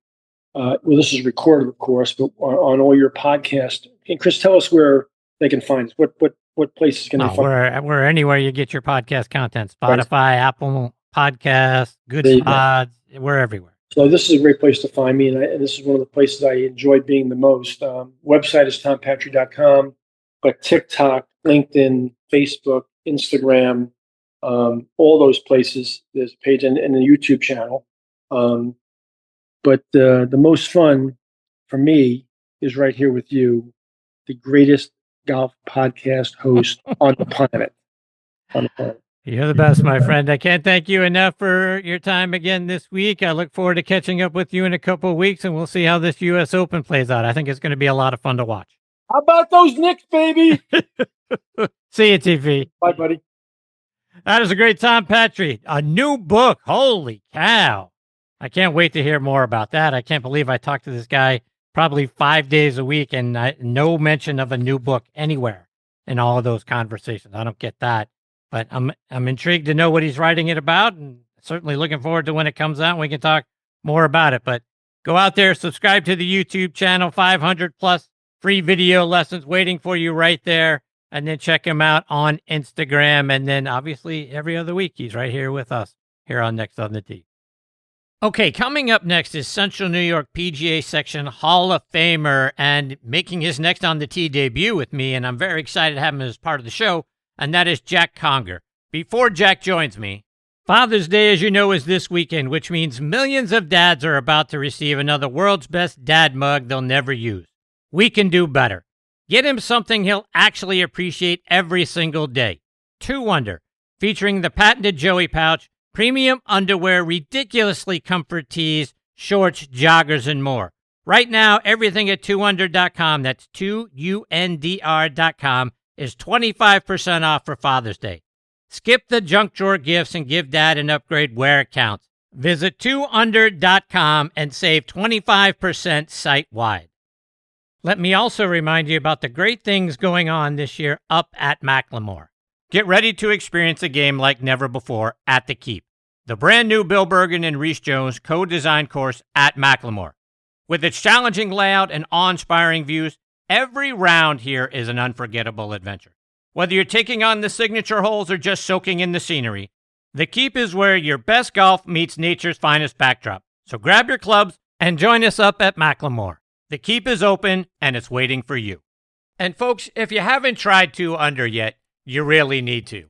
Well, this is recorded, of course, but on all your podcasts. And Chris, tell us where they can find us. What places can they find? We're anywhere you get your podcast content. Spotify, right. Apple Podcasts, Good Pods. We're everywhere. So this is a great place to find me, and this is one of the places I enjoy being the most. Website is tompatri.com, but TikTok, LinkedIn, Facebook, Instagram, all those places. There's a page and a YouTube channel. But the most fun for me is right here with you, the greatest golf podcast host on the planet. You're the best, my friend. I can't thank you enough for your time again this week. I look forward to catching up with you in a couple of weeks, and we'll see how this U.S. Open plays out. I think it's going to be a lot of fun to watch. How about those Knicks, baby? See you, TV. Bye, buddy. That is a great Tom Patri. A new book. Holy cow. I can't wait to hear more about that. I can't believe I talked to this guy probably 5 days a week and no mention of a new book anywhere in all of those conversations. I don't get that. But I'm intrigued to know what he's writing it about, and certainly looking forward to when it comes out and we can talk more about it. But go out there, subscribe to the YouTube channel, 500 plus free video lessons waiting for you right there. And then check him out on Instagram. And then obviously every other week, he's right here with us here on Next on the Tee. Okay, coming up next is Central New York PGA Section Hall of Famer and making his Next on the Tee debut with me. And I'm very excited to have him as part of the show. And that is Jack Conger. Before Jack joins me, Father's Day, as you know, is this weekend, which means millions of dads are about to receive another World's Best Dad mug they'll never use. We can do better. Get him something he'll actually appreciate every single day. 2 Under, featuring the patented Joey pouch, premium underwear, ridiculously comfort tees, shorts, joggers, and more. Right now, everything at 2under.com, that's 2UNDR.com, is 25% off for Father's Day. Skip the junk drawer gifts and give Dad an upgrade where it counts. Visit 2under.com and save 25% site-wide. Let me also remind you about the great things going on this year up at Macklemore. Get ready to experience a game like never before at the Keep, the brand new Bill Bergen and Reese Jones co-designed course at Macklemore. With its challenging layout and awe-inspiring views, every round here is an unforgettable adventure. Whether you're taking on the signature holes or just soaking in the scenery, the Keep is where your best golf meets nature's finest backdrop. So grab your clubs and join us up at Macklemore. The Keep is open and it's waiting for you. And folks, if you haven't tried 2 Under yet, you really need to.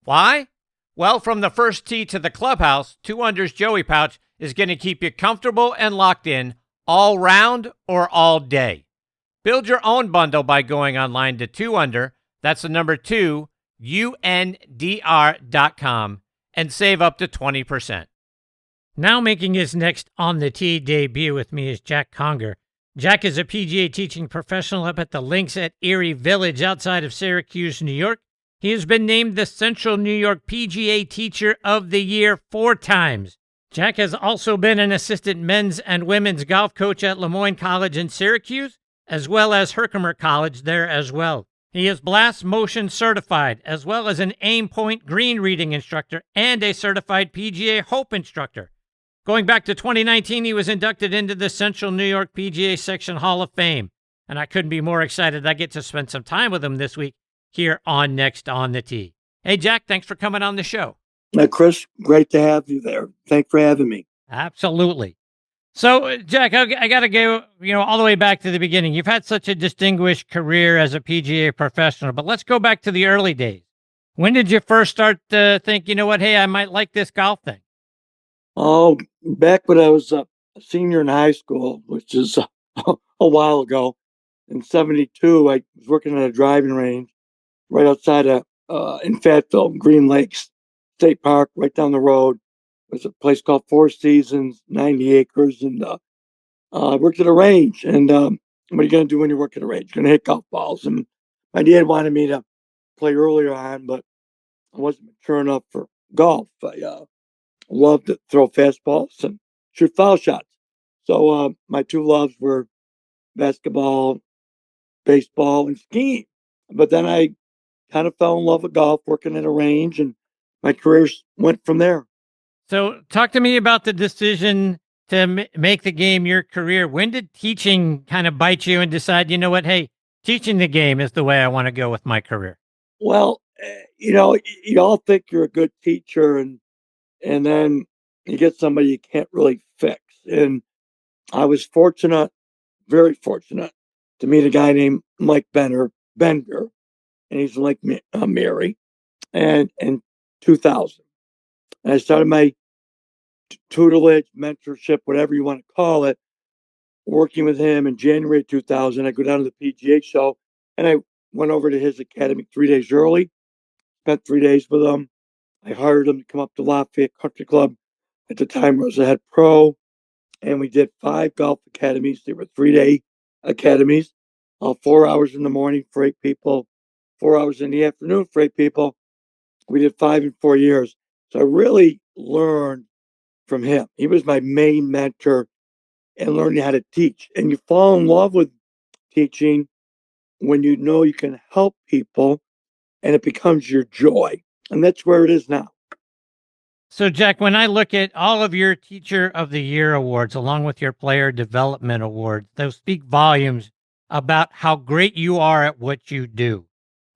Why? Well, from the first tee to the clubhouse, 2 Under's Joey pouch is going to keep you comfortable and locked in all round or all day. Build your own bundle by going online to 2Under, that's the number 2, UNDR.com, and save up to 20%. Now making his next On the Tee debut with me is Jack Conger. Jack is a PGA teaching professional up at the Links at Erie Village outside of Syracuse, New York. He has been named the Central New York PGA Teacher of the Year 4 times. Jack has also been an assistant men's and women's golf coach at Lemoyne College in Syracuse, as well as Herkimer College there as well. He is Blast Motion certified, as well as an AimPoint green reading instructor and a certified PGA Hope instructor. Going back to 2019, he was inducted into the Central New York PGA Section Hall of Fame, and I couldn't be more excited I get to spend some time with him this week here on Next on the Tee. Hey, Jack, thanks for coming on the show. Chris, great to have you there. Thanks for having me. Absolutely. So, Jack, I got to go, all the way back to the beginning. You've had such a distinguished career as a PGA professional, but let's go back to the early days. When did you first start to think, hey, I might like this golf thing? Oh, back when I was a senior in high school, which is a while ago, in 72, I was working at a driving range right outside of in Fayetteville, Green Lakes State Park, right down the road. There's a place called Four Seasons, 90 acres, and I worked at a range. And what are you going to do when you work at a range? You're going to hit golf balls. And my dad wanted me to play earlier on, but I wasn't mature enough for golf. I loved to throw fastballs and shoot foul shots. So my two loves were basketball, baseball, and skiing. But then I kind of fell in love with golf, working at a range, and my career went from there. So talk to me about the decision to make the game your career. When did teaching kind of bite you and decide, hey, teaching the game is the way I want to go with my career? Well, you all think you're a good teacher, and then you get somebody you can't really fix. And I was fortunate, very fortunate, to meet a guy named Mike Bender, and he's like Mary, and in 2000. And I started my tutelage, mentorship, whatever you want to call it, working with him in January 2000. I go down to the PGA show, and I went over to his academy 3 days early, spent 3 days with him. I hired him to come up to Lafayette Country Club. At the time, I was a head pro, and we did 5 golf academies. They were 3-day academies, 4 hours in the morning for 8 people, 4 hours in the afternoon for 8 people. We did 5 in 4 years. So I really learned from him. He was my main mentor in learning how to teach. And you fall in love with teaching when you know you can help people and it becomes your joy. And that's where it is now. So, Jack, when I look at all of your Teacher of the Year awards, along with your Player Development Awards, those speak volumes about how great you are at what you do.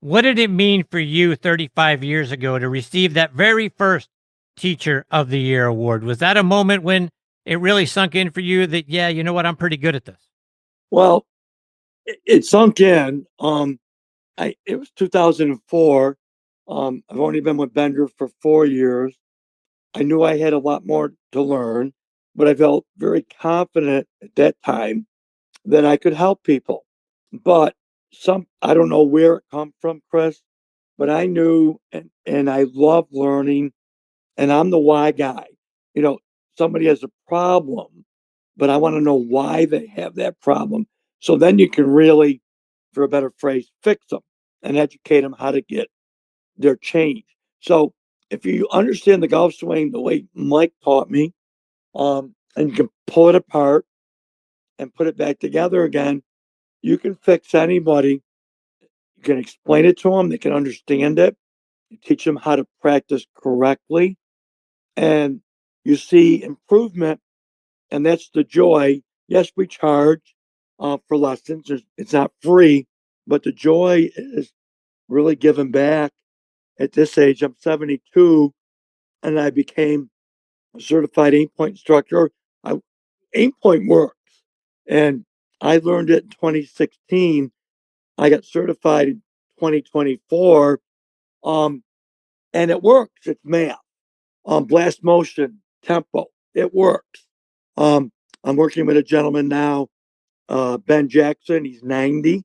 What did it mean for you 35 years ago to receive that very first Teacher of the Year award? Was that a moment when it really sunk in for you that, yeah, you know what, I'm pretty good at this? Well, it sunk in. It was 2004. I've only been with Bender for 4 years. I knew I had a lot more to learn, but I felt very confident at that time that I could help people. But I don't know where it come from, Chris, but I knew and I love learning, and I'm the why guy. Somebody has a problem, but I want to know why they have that problem. So then you can really, for a better phrase, fix them and educate them how to get their change. So if you understand the golf swing the way Mike taught me, and you can pull it apart and put it back together again, you can fix anybody. You can explain it to them. They can understand it. You teach them how to practice correctly. And you see improvement. And that's the joy. Yes, we charge for lessons. It's not free, but the joy is really giving back. At this age, I'm 72, and I became a certified AimPoint instructor. AimPoint works, and I learned it in 2016. I got certified in 2024, and it works. It's math, blast motion, tempo. It works. I'm working with a gentleman now, Ben Jackson. He's 90.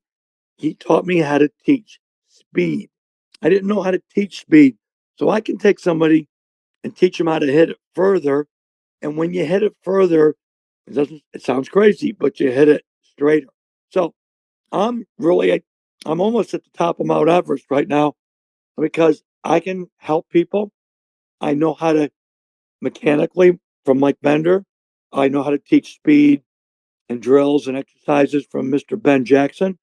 He taught me how to teach speed. I didn't know how to teach speed. So I can take somebody and teach them how to hit it further. And when you hit it further, it sounds crazy, but you hit it straighter. So I'm almost at the top of Mount Everest right now because I can help people. I know how to mechanically from Mike Bender. I know how to teach speed and drills and exercises from Mr. Ben Jackson.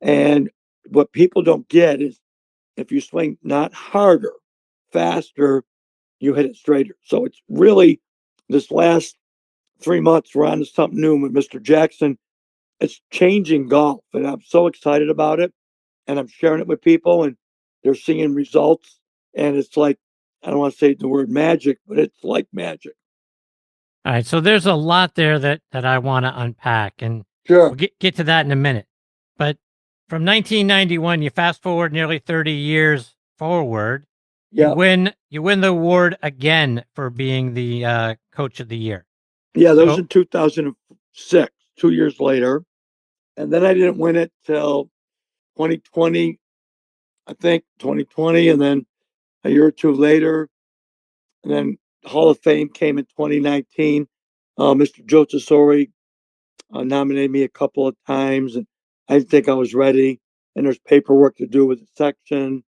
And what people don't get is if you swing not harder, faster, you hit it straighter. So it's really this last 3 months, we're on to something new with Mr. Jackson. It's changing golf, and I'm so excited about it. And I'm sharing it with people, and they're seeing results. And it's like, I don't want to say the word magic, but it's like magic. All right, so there's a lot there that I want to unpack, and Sure. we'll get to that in a minute. But from 1991, you fast forward nearly 30 years forward. Yeah. You win the award again for being the coach of the year. Yeah, that was in 2006, 2 years later. And then I didn't win it till 2020, I think, 2020. And then a year or two later, and then Hall of Fame came in 2019. Mr. Joe Tesori nominated me a couple of times, and I didn't think I was ready. And there's paperwork to do with the section.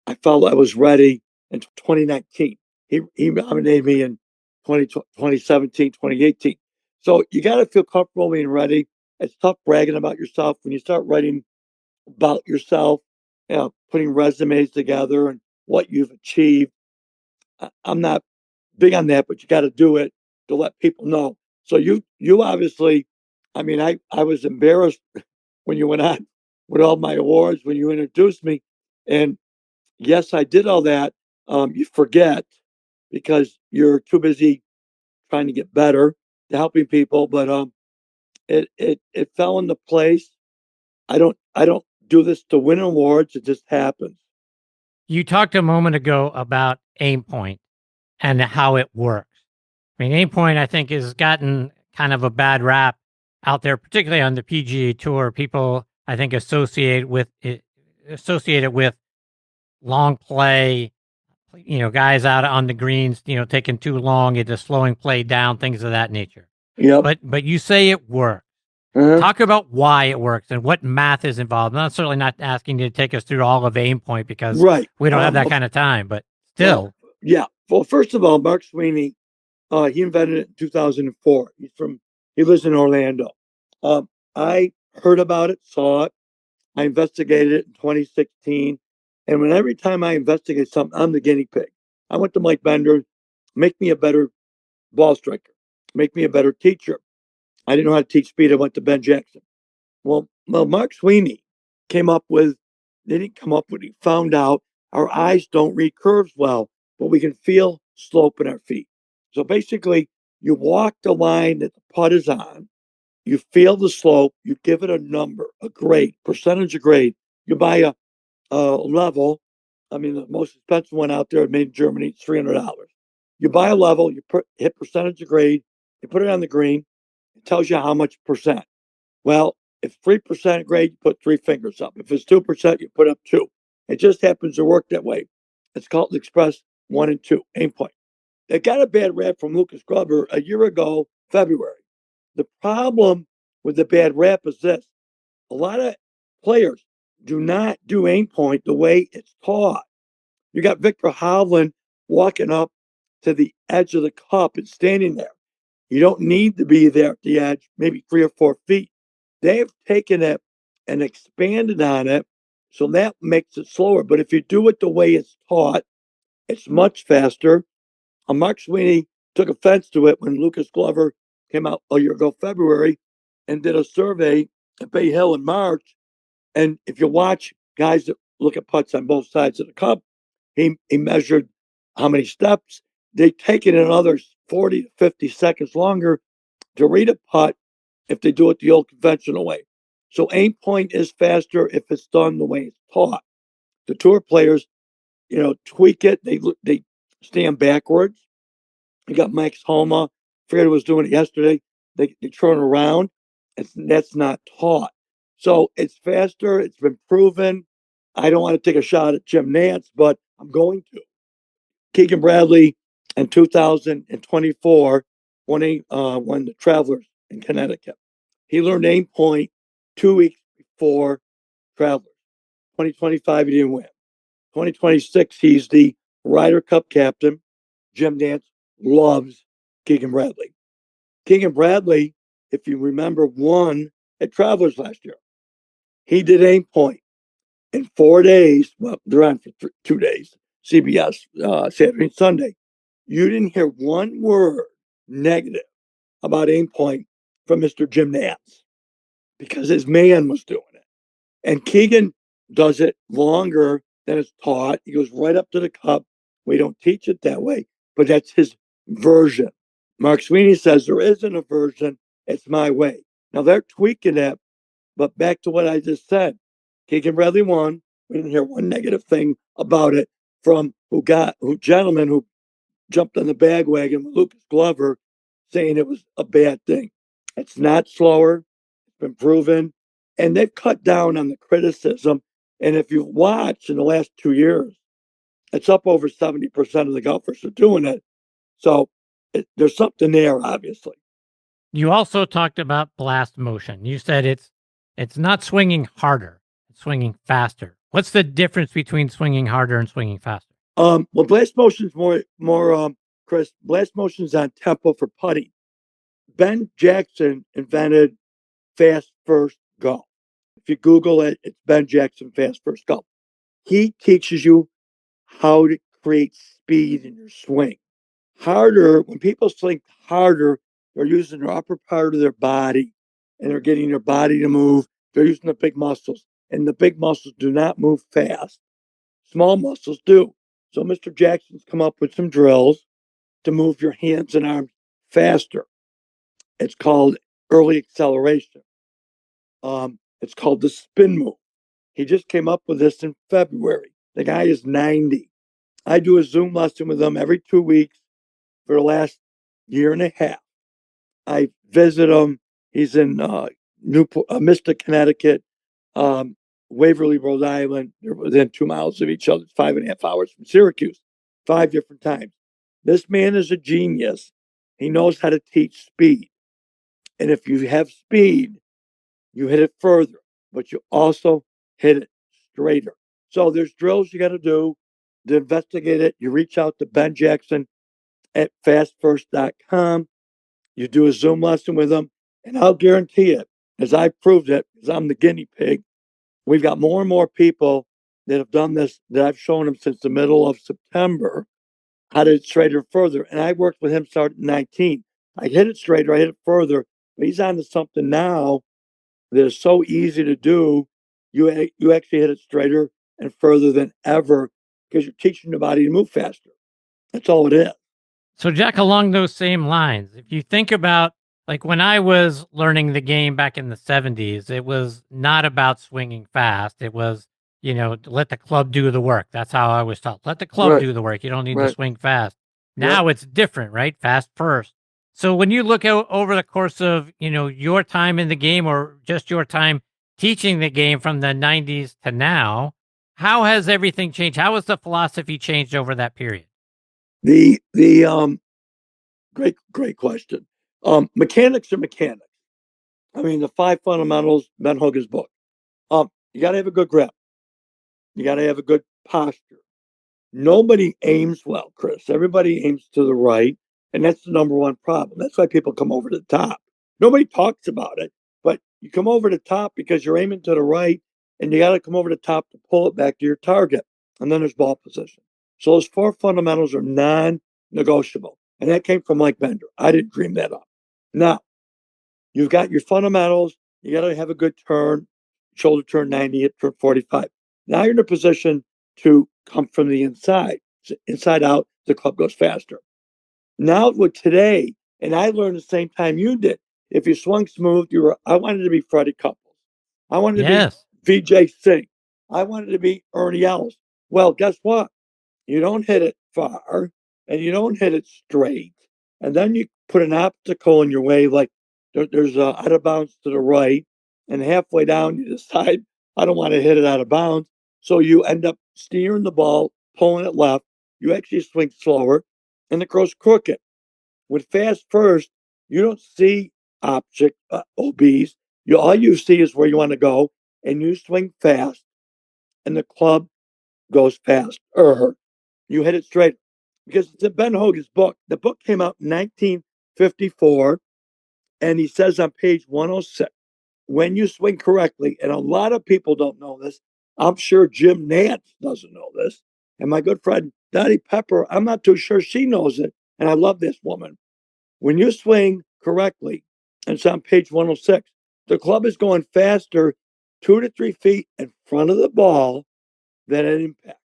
I felt I was ready in 2019. He nominated me in 2017, 2018. So you got to feel comfortable being ready. It's tough bragging about yourself when you start writing about yourself, putting resumes together and what you've achieved. I'm not big on that, but you got to do it to let people know. So you obviously, I mean, I was embarrassed when you went on with all my awards when you introduced me, and yes, I did all that. You forget because you're too busy trying to get better, to helping people. But it fell into place. I don't do this to win awards. It just happens. You talked a moment ago about AimPoint and how it works. I mean, AimPoint, I think, has gotten kind of a bad rap out there, particularly on the PGA Tour. People, I think, associate it with long play, guys out on the greens, taking too long, it just slowing play down, things of that nature. Yep. But you say it works. Talk about why it works and what math is involved. I'm certainly not asking you to take us through all of AimPoint because we don't have that kind of time, but still. Well, yeah. Well, first of all, Mark Sweeney, he invented it in 2004. He lives in Orlando. I heard about it, saw it. I investigated it in 2016. And every time I investigate something, I'm the guinea pig. I went to Mike Bender, make me a better ball striker, make me a better teacher. I didn't know how to teach speed. I went to Ben Jackson. Well, Mark Sweeney they didn't come up with it. He found out our eyes don't read curves well, but we can feel slope in our feet. So basically, you walk the line that the putt is on, you feel the slope, you give it a number, a grade, percentage of grade. You buy a level. I mean, the most expensive one out there made in Germany, it's $300. You buy a level, you hit percentage of grade, you put it on the green, it tells you how much percent. Well, if 3% grade, you put 3 fingers up. If it's 2%, you put up 2. It just happens to work that way. It's called Express 1 and 2, AimPoint. It got a bad rap from Lucas Glover a year ago, February. The problem with the bad rap is this. A lot of players do not do AimPoint the way it's taught. You got Victor Hovland walking up to the edge of the cup and standing there. You don't need to be there at the edge, maybe 3 or 4 feet. They've taken it and expanded on it, so that makes it slower. But if you do it the way it's taught, it's much faster. Mark Sweeney took offense to it when Lucas Glover came out a year ago, February, and did a survey at Bay Hill in March. And if you watch guys that look at putts on both sides of the cup, he measured how many steps. They take it another 40 to 50 seconds longer to read a putt if they do it the old conventional way. So AimPoint is faster if it's done the way it's taught. The tour players, tweak it. They stand backwards. You got Max Homa. Fred was doing it yesterday. They turn around. That's not taught. So it's faster. It's been proven. I don't want to take a shot at Jim Nantz, but I'm going to. Keegan Bradley in 2024 won the Travelers in Connecticut. He learned AimPoint 2 weeks before Travelers. 2025, he didn't win. 2026, he's the Ryder Cup captain. Jim Nantz loves Keegan Bradley. Keegan Bradley, if you remember, won at Travelers last year. He did AimPoint in 4 days. Well, they're on for 2 days. CBS, Saturday and Sunday. You didn't hear one word negative about AimPoint from Mr. Jim Nantz because his man was doing it. And Keegan does it longer than it's taught. He goes right up to the cup. We don't teach it that way, but that's his version. Mark Sweeney says there isn't a version. It's my way. Now they're tweaking it, but back to what I just said. Keegan Bradley won. We didn't hear one negative thing about it from gentleman who jumped on the bandwagon with Lucas Glover saying it was a bad thing. It's not slower. It's been proven. And they've cut down on the criticism. And if you've watched in the last 2 years, it's up over 70% of the golfers are doing it. So there's something there, obviously. You also talked about blast motion. You said it's not swinging harder, it's swinging faster. What's the difference between swinging harder and swinging faster? Well, blast motion's more Chris. Blast motion's on tempo for putting. Ben Jackson invented fast first golf. If you Google it, it's Ben Jackson fast first golf. He teaches you how to create speed in your swing. Harder, when people swing harder, they're using their upper part of their body and they're getting their body to move. They're using the big muscles, and the big muscles do not move fast. Small muscles do. So Mr. Jackson's come up with some drills to move your hands and arms faster. It's called early acceleration. It's called the spin move. He just came up with this in February. The guy is 90. I do a Zoom lesson with him every 2 weeks for the last year and a half. I visit him. He's in Mystic, Connecticut, Waverly, Rhode Island. They're within 2 miles of each other. It's 5.5 hours from Syracuse, 5 different times. This man is a genius. He knows how to teach speed. And if you have speed, you hit it further, but you also hit it straighter. So there's drills you got to do to investigate it. You reach out to Ben Jackson at fastfirst.com. You do a Zoom lesson with him, and I'll guarantee it, as I proved it, because I'm the guinea pig. We've got more and more people that have done this that I've shown them since the middle of September how to hit it straighter further. And I worked with him starting at 19. I hit it straighter, I hit it further, but he's on to something now that is so easy to do. You actually hit it straighter and further than ever because you're teaching the body to move faster. That's all it is. So, Jack, along those same lines, if you think about, like, when I was learning the game back in the 70s, it was not about swinging fast. It was, let the club do the work. That's how I was taught. Let the club do the work. You don't need to swing fast. Now it's different, right? Fast first. So when you look out over the course of, your time in the game or just your time teaching the game from the 90s to now, how has everything changed? How has the philosophy changed over that period? The great question. Mechanics are mechanics. I mean, the 5 fundamentals, Ben Hogan's book. You got to have a good grip. You got to have a good posture. Nobody aims well, Chris. Everybody aims to the right, and that's the number one problem. That's why people come over the top. Nobody talks about it, but you come over the top because you're aiming to the right, and you got to come over the top to pull it back to your target. And then there's ball position. So those 4 fundamentals are non-negotiable. And that came from Mike Bender. I didn't dream that up. Now, you've got your fundamentals. You got to have a good turn, shoulder turn 90, hip turn 45. Now you're in a position to come from the inside. So inside out, the club goes faster. Now with today, and I learned the same time you did, if you swung smooth, I wanted to be Freddie Couples. I wanted to be VJ Singh. I wanted to be Ernie Els. Well, guess what? You don't hit it far, and you don't hit it straight. And then you put an obstacle in your way, like there's out of bounds to the right, and halfway down you decide, I don't want to hit it out of bounds. So you end up steering the ball, pulling it left. You actually swing slower, and it goes crooked. With fast first, you don't see object OBs. All you see is where you want to go, and you swing fast, and the club goes fast. You hit it straight. Because it's in Ben Hogan's book. The book came out in 1954, and he says on page 106, when you swing correctly, and a lot of people don't know this. I'm sure Jim Nance doesn't know this. And my good friend Dottie Pepper, I'm not too sure she knows it. And I love this woman. When you swing correctly, and it's on page 106, the club is going faster 2 to 3 feet in front of the ball than at impact.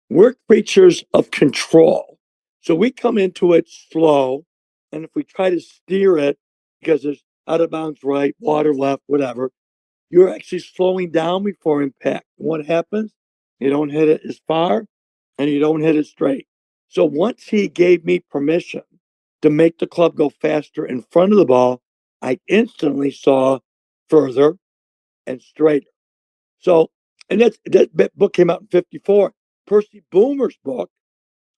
We're creatures of control. So we come into it slow. And if we try to steer it, because there's out of bounds right, water left, whatever, you're actually slowing down before impact. What happens? You don't hit it as far and you don't hit it straight. So once he gave me permission to make the club go faster in front of the ball, I instantly saw further and straighter. So, and that book came out in 54. Percy Boomer's book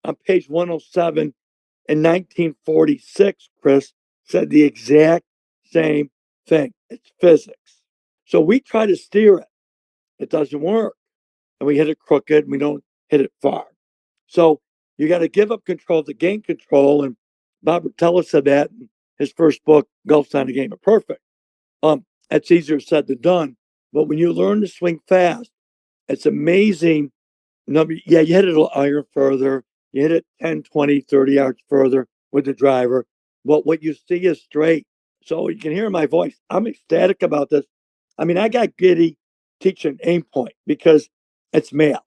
on page 107 in 1946, Chris, said the exact same thing. It's physics. So we try to steer it. It doesn't work. And we hit it crooked and we don't hit it far. So you got to give up control to gain control. And Bob Rotella said that in his first book, Golf's Not a Game of Perfect. That's easier said than done. But when you learn to swing fast, it's amazing. Yeah, you hit it an iron further. You hit it 10, 20, 30 yards further with the driver. But what you see is straight. So you can hear my voice. I'm ecstatic about this. I mean, I got giddy teaching AimPoint because it's math.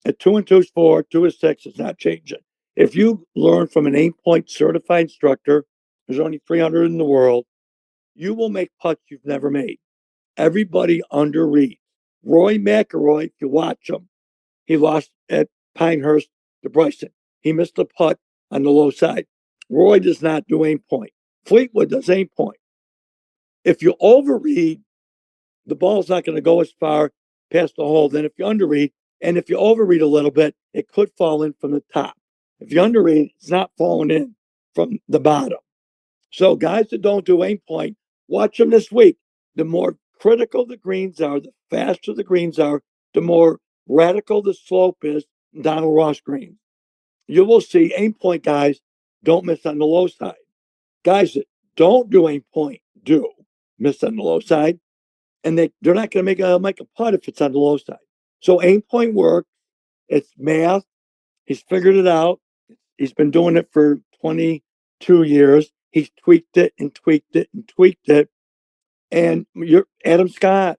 A 2 and 2 is 4, 2 is 6. It's not changing. If you learn from an AimPoint certified instructor, there's only 300 in the world, you will make putts you've never made. Everybody underreads. Roy McIlroy, if you watch him, he lost at Pinehurst to Bryson. He missed a putt on the low side. Roy does not do AimPoint. Fleetwood does AimPoint. If you overread, the ball's not going to go as far past the hole than if you underread. And if you overread a little bit, it could fall in from the top. If you underread, it's not falling in from the bottom. So guys that don't do AimPoint, watch them this week. The more critical the greens are, the faster the greens are, the more radical the slope is. Donald Ross green. You will see AimPoint guys don't miss on the low side. Guys that don't do AimPoint do miss on the low side, and they're not going to make a putt if it's on the low side. So AimPoint works. It's math. He's figured it out. He's been doing it for 22 years. He's tweaked it and tweaked it and tweaked it. And you're Adam Scott,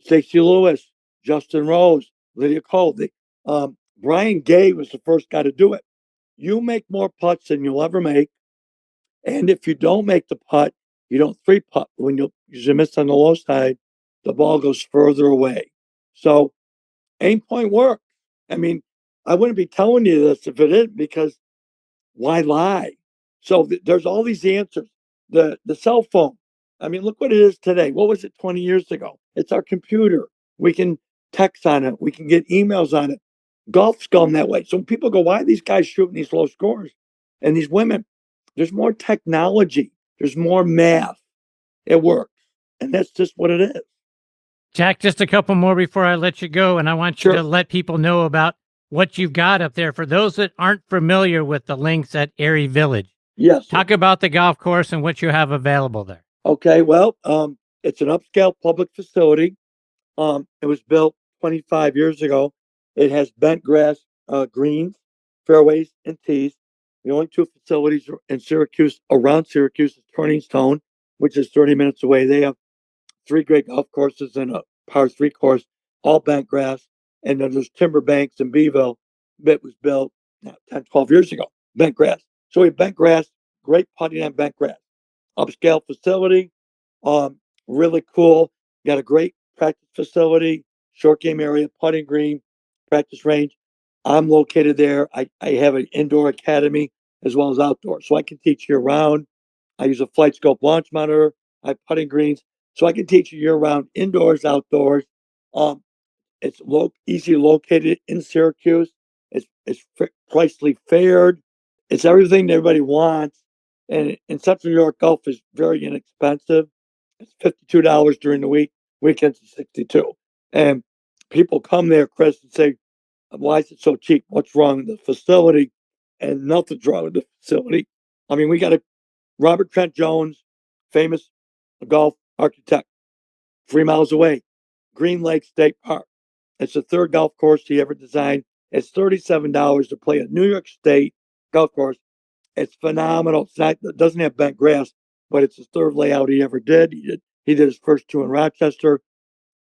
Stacey Lewis, Justin Rose, Lydia Cole. Brian Gay was the first guy to do it. You make more putts than you'll ever make. And if you don't make the putt, you don't three putt. When you miss on the low side, the ball goes further away. So AimPoint works. I mean, I wouldn't be telling you this if it didn't, because why lie? So there's all these answers. The cell phone. I mean, look what it is today. What was it 20 years ago? It's our computer. We can text on it. We can get emails on it. Golf's gone that way. So when people go, why are these guys shooting these low scores? And these women, there's more technology. There's more math. It works. And that's just what it is. Jack, just a couple more before I let you go. And I want you Sure. to let people know about what you've got up there. For those that aren't familiar with the links at Erie Village, Yes. talk about the golf course and what you have available there. Okay, well, it's an upscale public facility. It was built 25 years ago. It has bent grass greens, fairways, and tees. The only two facilities in Syracuse, around Syracuse, is Turning Stone, which is 30 minutes away. They have 3 great golf courses and a par 3 course, all bent grass. And then there's Timber Banks in Beeville that was built 10, 12 years ago, bent grass. So we have bent grass, great putting on bent grass. Upscale facility, really cool. Got a great practice facility, short game area, putting green, practice range. I'm located there. I have an indoor academy as well as outdoor, so I can teach year round. I use a flight scope launch monitor. I have putting greens, so I can teach you year round, indoors, outdoors. It's easy located in Syracuse. It's pricely fared. It's everything that everybody wants. And in Central New York, golf is very inexpensive. It's $52 during the week. Weekends is $62. And people come there, Chris, and say, "Why is it so cheap? What's wrong with the facility?" And nothing's wrong with the facility. I mean, we got Robert Trent Jones, famous golf architect, 3 miles away, Green Lake State Park. It's the third golf course he ever designed. It's $37 to play a New York State golf course. It's phenomenal. It doesn't have bent grass, but it's the third layout he ever did. He did his first 2 in Rochester.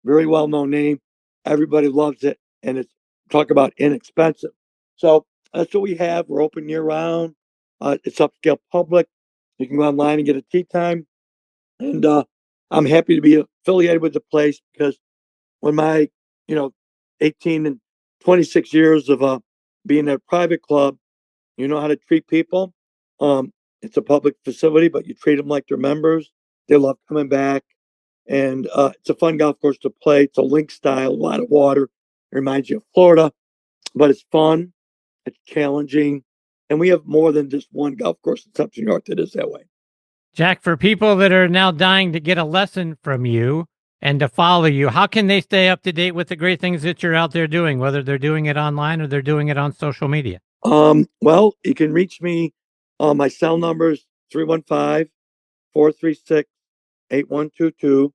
Very well-known name. Everybody loves it, and it's talk about inexpensive. So that's what we have. We're open year-round. It's upscale public. You can go online and get a tee time. And I'm happy to be affiliated with the place because when my, 18 and 26 years of being at a private club, you know how to treat people. It's a public facility, but you treat them like they're members. They love coming back. And it's a fun golf course to play. It's a link style, a lot of water. It reminds you of Florida, but it's fun. It's challenging. And we have more than just one golf course in Central New York that is that way. Jack, for people that are now dying to get a lesson from you and to follow you, how can they stay up to date with the great things that you're out there doing, whether they're doing it online or they're doing it on social media? Well, you can reach me. My cell number is 315-436-8122.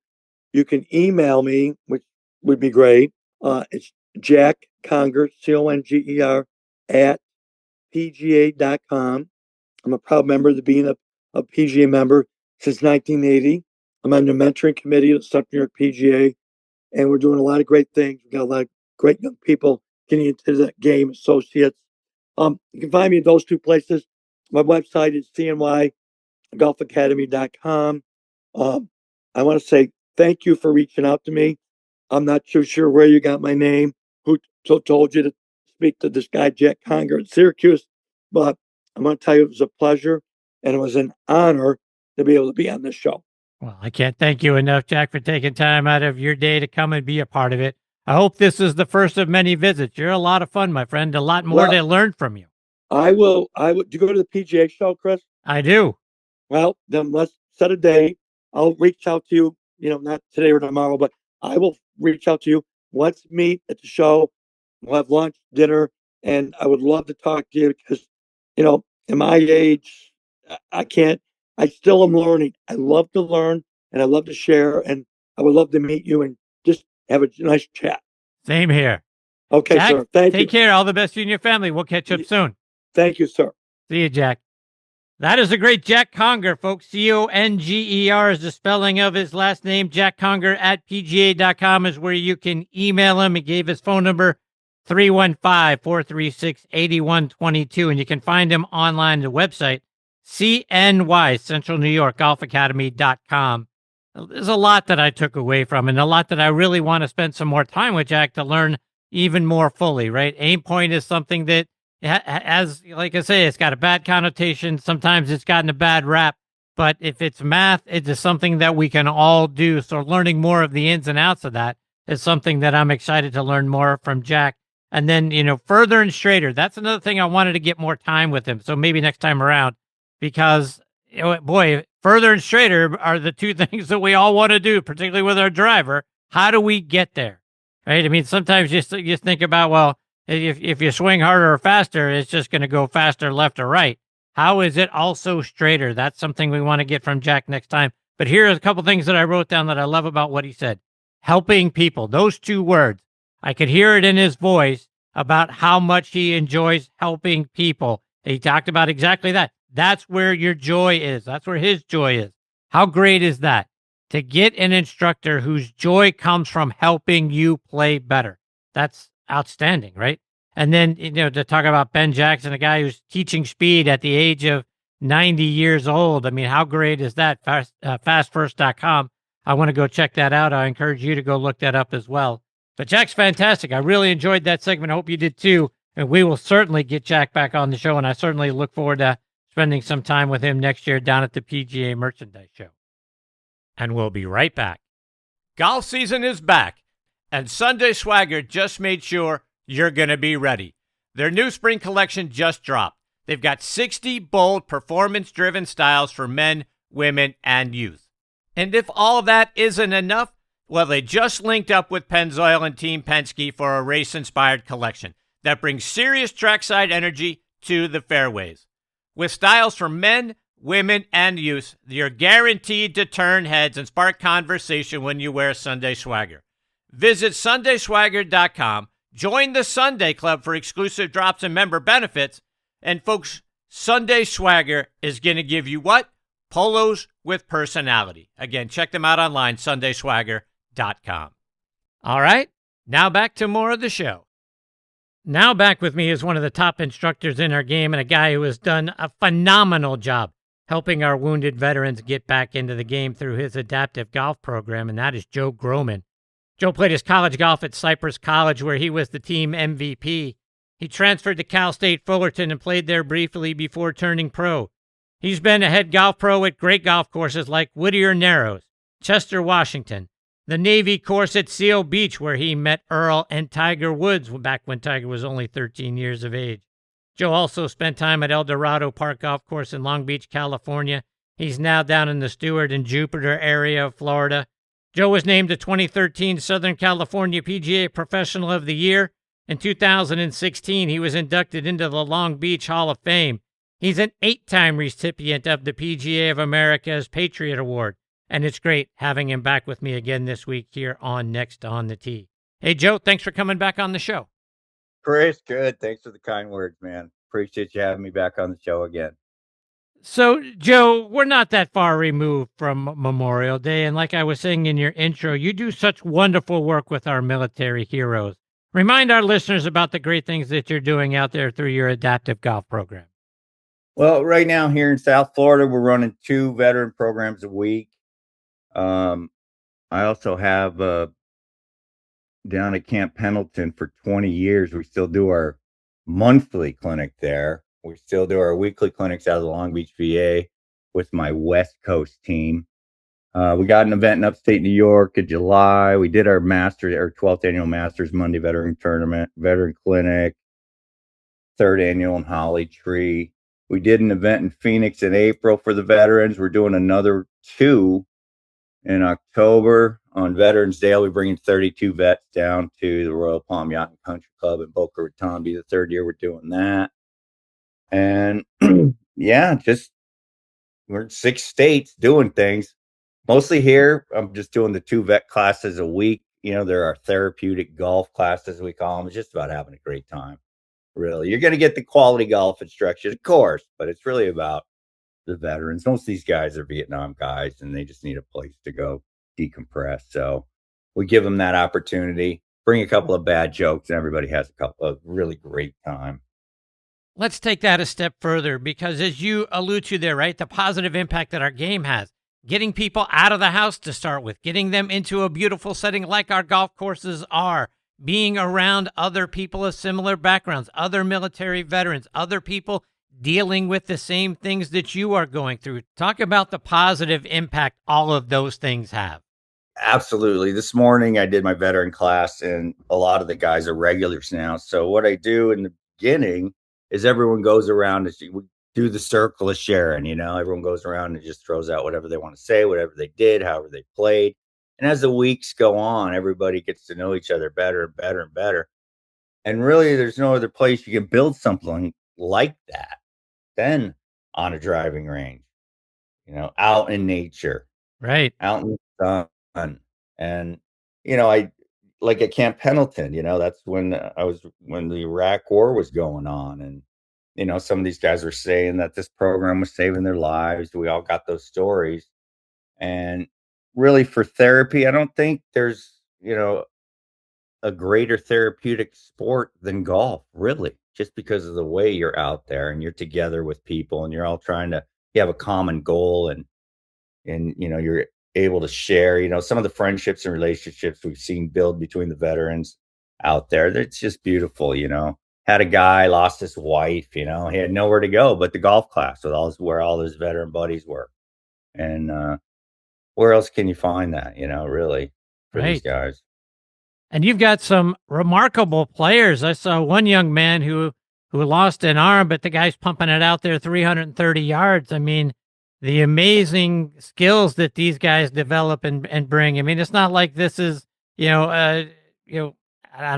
You can email me, which would be great. It's Jack Conger, Conger, at PGA.com. I'm a proud member of being a PGA member since 1980. I'm on the mentoring committee of the Central New York PGA, and we're doing a lot of great things. We've got a lot of great young people getting into the game, associates. You can find me at those 2 places. My website is cnygolfacademy.com. I want to say thank you for reaching out to me. I'm not too sure where you got my name, who told you to speak to this guy, Jack Conger in Syracuse, but I'm going to tell you it was a pleasure and it was an honor to be able to be on this show. Well, I can't thank you enough, Jack, for taking time out of your day to come and be a part of it. I hope this is the first of many visits. You're a lot of fun, my friend. A lot more to learn from you. I will. Do you go to the PGA show, Chris? I do. Well, then let's set a date. I'll reach out to you, not today or tomorrow, but I will reach out to you. Let's meet at the show. We'll have lunch, dinner, and I would love to talk to you because, in my age, I still am learning. I love to learn and I love to share, and I would love to meet you and just have a nice chat. Same here. Okay, Jack, sir. Thank you. Take care. All the best to you and your family. We'll catch up soon. Thank you, sir. See you, Jack. That is the great Jack Conger, folks. Conger is the spelling of his last name. Jack Conger at PGA.com is where you can email him. He gave his phone number, 315-436-8122. And you can find him online at the website, CNY, Central New York, golfacademy.com. There's a lot that I took away from and a lot that I really want to spend some more time with Jack to learn even more fully, right? AimPoint is something that as like I say, it's got a bad connotation. Sometimes it's gotten a bad rap, but if it's math, it is something that we can all do. So learning more of the ins and outs of that is something that I'm excited to learn more from Jack. And then, further and straighter, that's another thing I wanted to get more time with him. So maybe next time around, because boy, further and straighter are the 2 things that we all want to do, particularly with our driver. How do we get there? Right? I mean, sometimes you think about, well, if you swing harder or faster, it's just going to go faster left or right. How is it also straighter? That's something we want to get from Jack next time. But here are a couple things that I wrote down that I love about what he said. Helping people. Those 2 words. I could hear it in his voice about how much he enjoys helping people. He talked about exactly that. That's where your joy is. That's where his joy is. How great is that? To get an instructor whose joy comes from helping you play better. That's outstanding, right? And then, to talk about Ben Jackson, a guy who's teaching speed at the age of 90 years old. I mean, how great is that? Fastfirst.com. I want to go check that out. I encourage you to go look that up as well. But Jack's fantastic. I really enjoyed that segment. I hope you did too. And we will certainly get Jack back on the show. And I certainly look forward to spending some time with him next year down at the PGA Merchandise Show. And we'll be right back. Golf season is back. And Sunday Swagger just made sure you're going to be ready. Their new spring collection just dropped. They've got 60 bold, performance-driven styles for men, women, and youth. And if all that isn't enough, well, they just linked up with Pennzoil and Team Penske for a race-inspired collection that brings serious trackside energy to the fairways. With styles for men, women, and youth, you're guaranteed to turn heads and spark conversation when you wear Sunday Swagger. Visit SundaySwagger.com, join the Sunday Club for exclusive drops and member benefits, and folks, Sunday Swagger is going to give you what? Polos with personality. Again, check them out online, SundaySwagger.com. All right, now back to more of the show. Now back with me is one of the top instructors in our game and a guy who has done a phenomenal job helping our wounded veterans get back into the game through his adaptive golf program, and that is Joe Grohman. Joe played his college golf at Cypress College, where he was the team MVP. He transferred to Cal State Fullerton and played there briefly before turning pro. He's been a head golf pro at great golf courses like Whittier Narrows, Chester, Washington, the Navy course at Seal Beach, where he met Earl and Tiger Woods back when Tiger was only 13 years of age. Joe also spent time at El Dorado Park Golf Course in Long Beach, California. He's now down in the Stewart and Jupiter area of Florida. Joe was named the 2013 Southern California PGA Professional of the Year. In 2016, he was inducted into the Long Beach Hall of Fame. He's an 8-time recipient of the PGA of America's Patriot Award. And it's great having him back with me again this week here on Next on the Tee. Hey, Joe, thanks for coming back on the show. Chris, good. Thanks for the kind words, man. Appreciate you having me back on the show again. So, Joe, we're not that far removed from Memorial Day. And like I was saying in your intro, you do such wonderful work with our military heroes. Remind our listeners about the great things that you're doing out there through your adaptive golf program. Well, right now here in South Florida, we're running 2 veteran programs a week. I also have down at Camp Pendleton for 20 years. We still do our monthly clinic there. We still do our weekly clinics out of the Long Beach, VA with my West Coast team. We got an event in upstate New York in July. We did our 12th annual Masters Monday Veteran Tournament, Veteran Clinic, 3rd annual in Holly Tree. We did an event in Phoenix in April for the veterans. We're doing another 2 in October on Veterans Day. We're bringing 32 vets down to the Royal Palm Yacht and Country Club in Boca Raton. Be the 3rd year we're doing that. And yeah, we're in 6 states doing things. Mostly here, I'm just doing the 2 vet classes a week. You know, there are therapeutic golf classes, we call them. It's just about having a great time, really. You're going to get the quality golf instruction, of course, but it's really about the veterans. Most of these guys are Vietnam guys, and they just need a place to go decompress. So we give them that opportunity, bring a couple of bad jokes, and everybody has a couple of really great time. Let's take that a step further, because as you allude to there, right, the positive impact that our game has, getting people out of the house to start with, getting them into a beautiful setting like our golf courses are, being around other people of similar backgrounds, other military veterans, other people dealing with the same things that you are going through. Talk about the positive impact all of those things have. Absolutely. This morning I did my veteran class, and a lot of the guys are regulars now. So what I do in the beginning is everyone goes around and we do the circle of sharing. You know, everyone goes around and just throws out whatever they want to say, whatever they did, however they played. And as the weeks go on, everybody gets to know each other better and better and better. And really, there's no other place you can build something like that than on a driving range, you know, out in nature, right? Out in the sun. And, you know, I like at Camp Pendleton, you know, that's when the Iraq war was going on. And, you know, some of these guys were saying that this program was saving their lives. We all got those stories. And really for therapy, I don't think there's, you know, a greater therapeutic sport than golf, really, just because of the way you're out there and you're together with people and you're all you have a common goal and, you know, you're able to share, you know, some of the friendships and relationships we've seen build between the veterans out there. It's just beautiful, you know. Had a guy lost his wife, you know, he had nowhere to go but the golf class with where all his veteran buddies were. And where else can you find that, you know, really, for these guys? And you've got some remarkable players. I saw one young man who lost an arm, but the guy's pumping it out there 330 yards. I mean, the amazing skills that these guys develop and bring. I mean, it's not like this is, I don't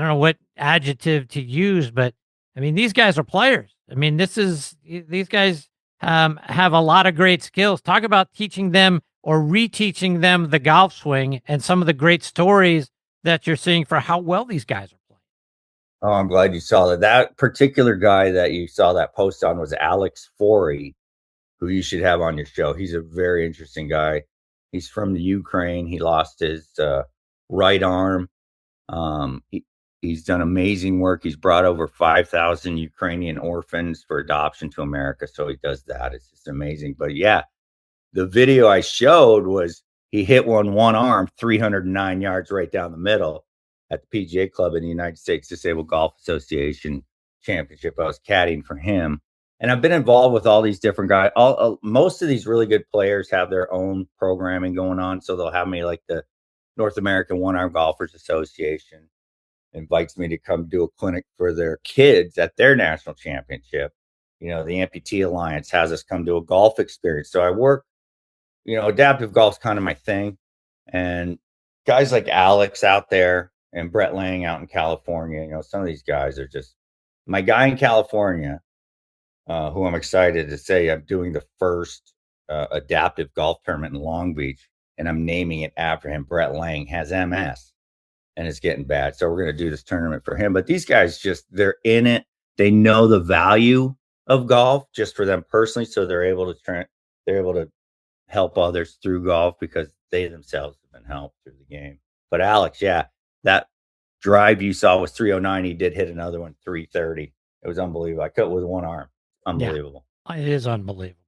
know what adjective to use, but I mean, these guys are players. I mean, these guys have a lot of great skills. Talk about teaching them or reteaching them the golf swing and some of the great stories that you're seeing for how well these guys are playing. Oh, I'm glad you saw that. That particular guy that you saw that post on was Alex Forey, who you should have on your show. He's a very interesting guy. He's from the Ukraine. He lost his right arm. He's done amazing work. He's brought over 5,000 Ukrainian orphans for adoption to America. So he does that. It's just amazing. But yeah, the video I showed was he hit one arm, 309 yards right down the middle at the PGA Club in the United States Disabled Golf Association Championship. I was caddying for him. And I've been involved with all these different guys. Most of these really good players have their own programming going on. So they'll have me, like the North American One-Arm Golfers Association invites me to come do a clinic for their kids at their national championship. The Amputee Alliance has us come do a golf experience. So I work, adaptive golf's kind of my thing. And guys like Alex out there and Brett Lang out in California, some of these guys are just my guy in California, who I'm excited to say I'm doing the first adaptive golf tournament in Long Beach, and I'm naming it after him. Brett Lang has MS and it's getting bad. So we're going to do this tournament for him. But these guys they're in it. They know the value of golf just for them personally. So they're able to help others through golf because they themselves have been helped through the game. But Alex, yeah, that drive you saw was 309. He did hit another one, 330. It was unbelievable. I cut with one arm. Unbelievable. Yeah, it is unbelievable.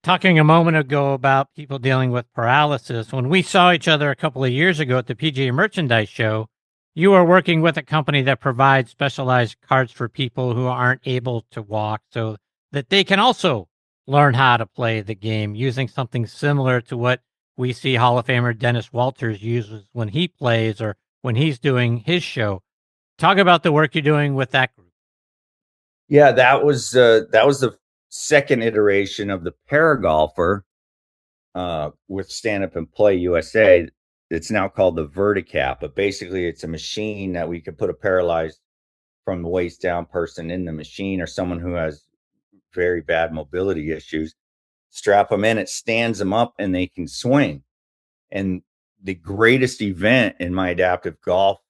Talking a moment ago about people dealing with paralysis, when we saw each other a couple of years ago at the PGA Merchandise Show, you are working with a company that provides specialized carts for people who aren't able to walk so that they can also learn how to play the game using something similar to what we see Hall of Famer Dennis Walters uses when he plays or when he's doing his show. Talk about the work you're doing with that group. Yeah, that was the second iteration of the Paragolfer with Stand Up and Play USA. It's now called the Verticap, but basically it's a machine that we could put a paralyzed from the waist down person in the machine, or someone who has very bad mobility issues, strap them in, it stands them up and they can swing. And the greatest event in my adaptive golf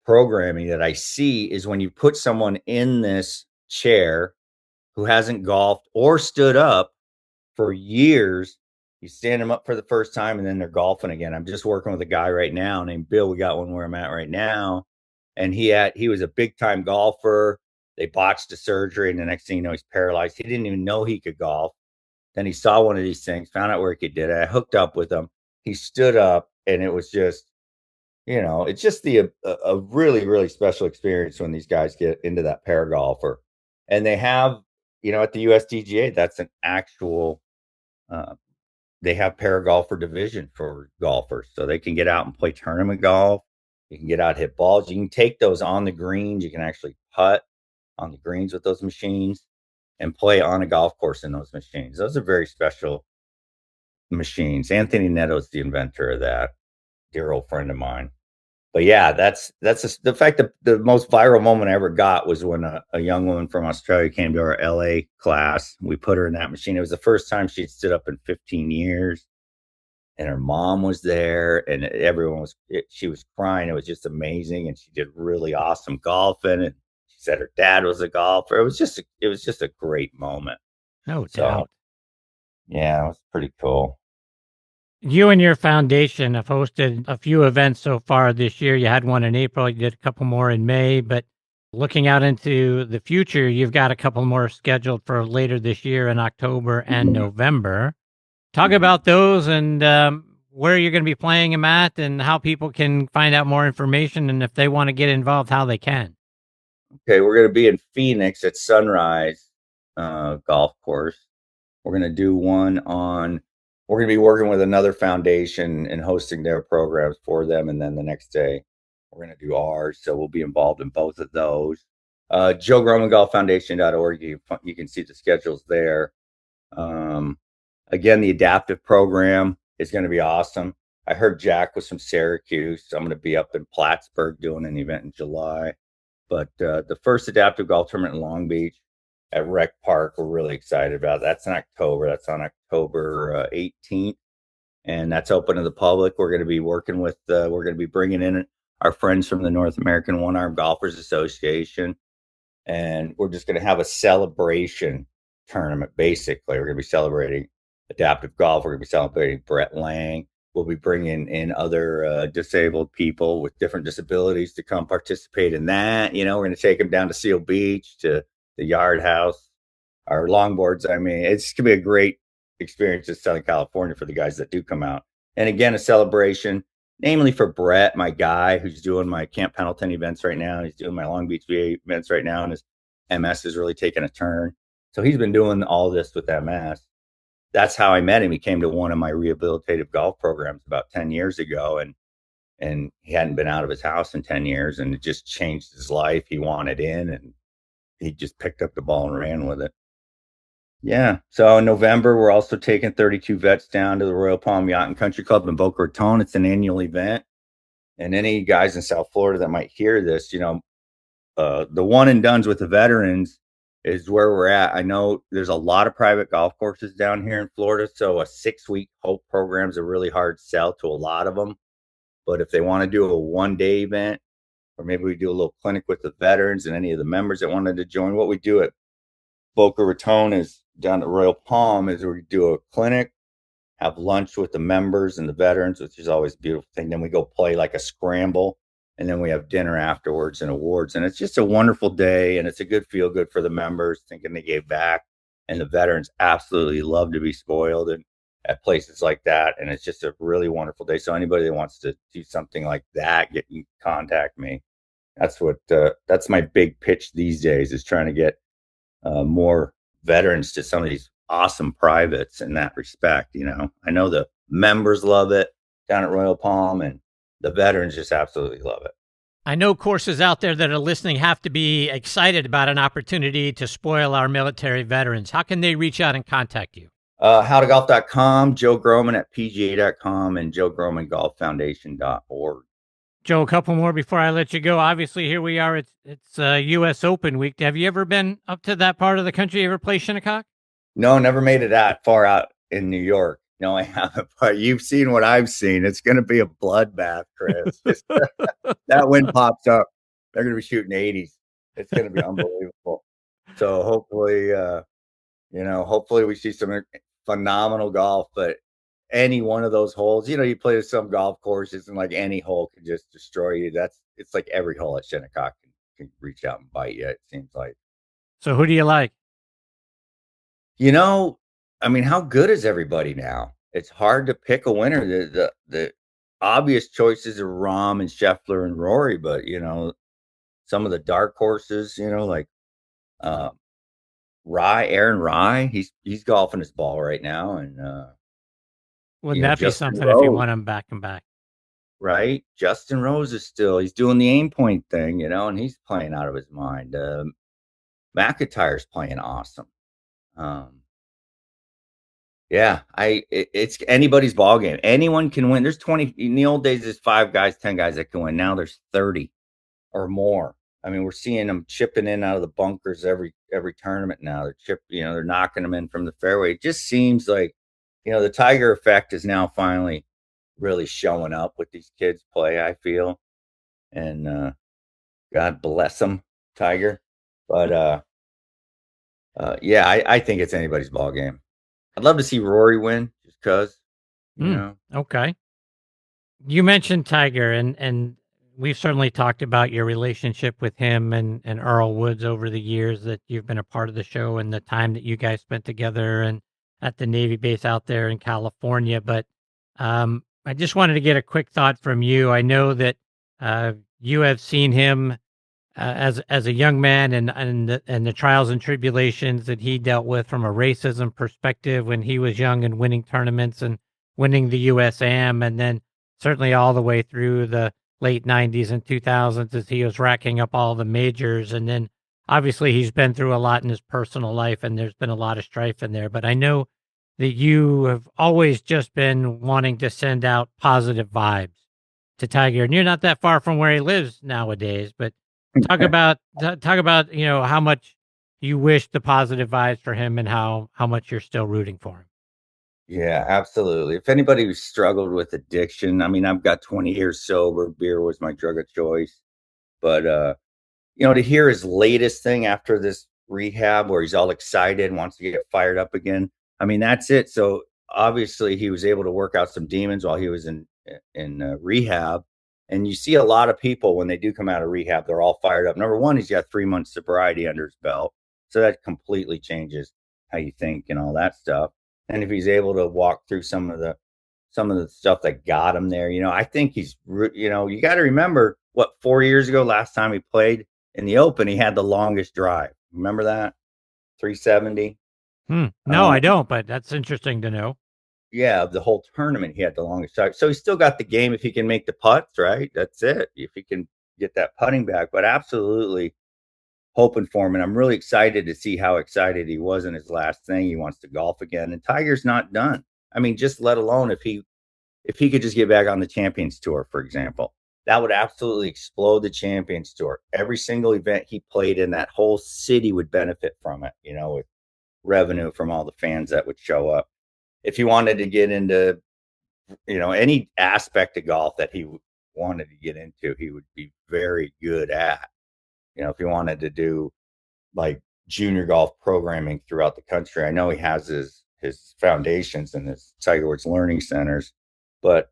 programming that I see is when you put someone in this chair who hasn't golfed or stood up for years. You stand them up for the first time and then they're golfing again. I'm just working with a guy right now named Bill. We got one where I'm at right now. And he was a big time golfer. They botched the surgery, and the next thing you know, he's paralyzed. He didn't even know he could golf. Then he saw one of these things, found out where he could do it. I hooked up with him. He stood up, and it was just, it's just a really, really special experience when these guys get into that paragolfer. And they have, at the USDGA, that's an actual, they have paragolfer division for golfers. So they can get out and play tournament golf. You can get out, hit balls. You can take those on the greens. You can actually putt on the greens with those machines and play on a golf course in those machines. Those are very special machines. Anthony Netto's the inventor of that, dear old friend of mine. But yeah, the fact that the most viral moment I ever got was when a young woman from Australia came to our LA class. We put her in that machine. It was the first time she'd stood up in 15 years. And her mom was there, and she was crying. It was just amazing. And she did really awesome golfing. And she said her dad was a golfer. It was just a great moment. No doubt. Yeah, it was pretty cool. You and your foundation have hosted a few events so far this year. You had one in April. You did a couple more in May. But looking out into the future, you've got a couple more scheduled for later this year in October and November. Talk about those and where you're going to be playing them at and how people can find out more information, and if they want to get involved, how they can. Okay, we're going to be in Phoenix at Sunrise Golf Course. We're going to do one we're going to be working with another foundation and hosting their programs for them. And then the next day We're going to do ours. So we'll be involved in both of those. JoeGrohmanGolfFoundation.org. You can see the schedules there. Again, the adaptive program is going to be awesome. I heard Jack was from Syracuse. So I'm going to be up in Plattsburgh doing an event in July. But the first adaptive golf tournament in Long Beach at Rec Park, we're really excited about. That's in October. That's on October 18th. And that's open to the public. We're going to be working with, we're going to be bringing in our friends from the North American One-Armed Golfers Association. And we're just going to have a celebration tournament, basically. We're going to be celebrating adaptive golf. We're going to be celebrating Brett Lang. We'll be bringing in other disabled people with different disabilities to come participate in that. We're going to take them down to Seal Beach, to the Yard House, our longboards. I mean, it's going to be a great experience in Southern California for the guys that do come out. And again, a celebration, namely for Brett, my guy, who's doing my Camp Pendleton events right now. He's doing my Long Beach VA events right now, and his MS is really taking a turn. So he's been doing all this with MS. That's how I met him. He came to one of my rehabilitative golf programs about 10 years ago, and he hadn't been out of his house in 10 years, and it just changed his life. He wanted in, and he just picked up the ball and ran with it. Yeah. So in November, we're also taking 32 vets down to the Royal Palm Yacht and Country Club in Boca Raton. It's an annual event. And any guys in South Florida that might hear this, the one and dones with the veterans is where we're at. I know there's a lot of private golf courses down here in Florida. So a 6-week Hope program is a really hard sell to a lot of them. But if they want to do a one-day event, or maybe we do a little clinic with the veterans and any of the members that wanted to join, what we do at Boca Raton is down at Royal Palm is we do a clinic, have lunch with the members and the veterans, which is always a beautiful thing. Then we go play like a scramble, and then we have dinner afterwards and awards. And it's just a wonderful day, and it's a good feel good for the members, thinking they gave back. And the veterans absolutely love to be spoiled and at places like that. And it's just a really wonderful day. So anybody that wants to do something like that, contact me. That's my big pitch these days, is trying to get more veterans to some of these awesome privates in that respect. I know the members love it down at Royal Palm, and the veterans just absolutely love it. I know courses out there that are listening have to be excited about an opportunity to spoil our military veterans. How can they reach out and contact you? Howtogolf.com, Joe Grohman at PGA.com, and JoeGrohmanGolfFoundation.org. Joe, a couple more before I let you go. Obviously, here we are. It's U.S. Open week. Have you ever been up to that part of the country? You ever play Shinnecock? No, never made it that far out in New York. No, I haven't. But you've seen what I've seen. It's going to be a bloodbath, Chris. That wind pops up. They're going to be shooting 80s. It's going to be unbelievable. So hopefully, hopefully we see some phenomenal golf. But any one of those holes, you play some golf courses, and like any hole can just destroy you. It's like every hole at Shinnecock can reach out and bite you, it seems like. So who do you like? How good is everybody now? It's hard to pick a winner. The obvious choices are Rahm and Scheffler and Rory, but some of the dark horses, like Aaron Rye, he's golfing his ball right now, and wouldn't that be something Rose, if you won him back and back? Right, Justin Rose he's doing the AimPoint thing, and he's playing out of his mind. McIntyre's playing awesome. It's anybody's ball game. Anyone can win. There's 20 in the old days. There's 5 guys, 10 guys that can win. Now there's 30 or more. I mean, we're seeing them chipping in out of the bunkers every tournament now. They're knocking them in from the fairway. It just seems like, the Tiger effect is now finally really showing up with these kids play, I feel. And God bless them, Tiger. But I think it's anybody's ball game. I'd love to see Rory win, just because. Okay. You mentioned Tiger, and we've certainly talked about your relationship with him and Earl Woods over the years that you've been a part of the show, and the time that you guys spent together and at the Navy base out there in California. But I just wanted to get a quick thought from you. I know that you have seen him as a young man and the trials and tribulations that he dealt with from a racism perspective when he was young and winning tournaments and winning the US Am, and then certainly all the way through the late 90s and 2000s as he was racking up all the majors. And then obviously he's been through a lot in his personal life, and there's been a lot of strife in there. But I know that you have always just been wanting to send out positive vibes to Tiger, and you're not that far from where he lives nowadays. But talk about how much you wish the positive vibes for him, and how much you're still rooting for him. Yeah, absolutely. If anybody who struggled with addiction, I mean, I've got 20 years sober. Beer was my drug of choice. But to hear his latest thing after this rehab where he's all excited and wants to get fired up again. I mean, that's it. So obviously he was able to work out some demons while he was in rehab. And you see a lot of people when they do come out of rehab, they're all fired up. Number one, he's got 3 months sobriety under his belt. So that completely changes how you think and all that stuff. And if he's able to walk through some of the stuff that got him there, I think he's, you got to remember 4 years ago, last time he played in the Open, he had the longest drive. Remember that? 370. No, I don't, but that's interesting to know. Yeah, the whole tournament, he had the longest drive. So he's still got the game if he can make the putts, right? That's it. If he can get that putting back, but absolutely hoping for him. And I'm really excited to see how excited he was in his last thing. He wants to golf again, and Tiger's not done. I mean, just let alone if he could just get back on the Champions Tour, for example, that would absolutely explode the Champions Tour. Every single event he played in, that whole city would benefit from it, with revenue from all the fans that would show up. If he wanted to get into, any aspect of golf that he wanted to get into, he would be very good at. If he wanted to do like junior golf programming throughout the country, I know he has his foundations and his Tiger Woods learning centers, but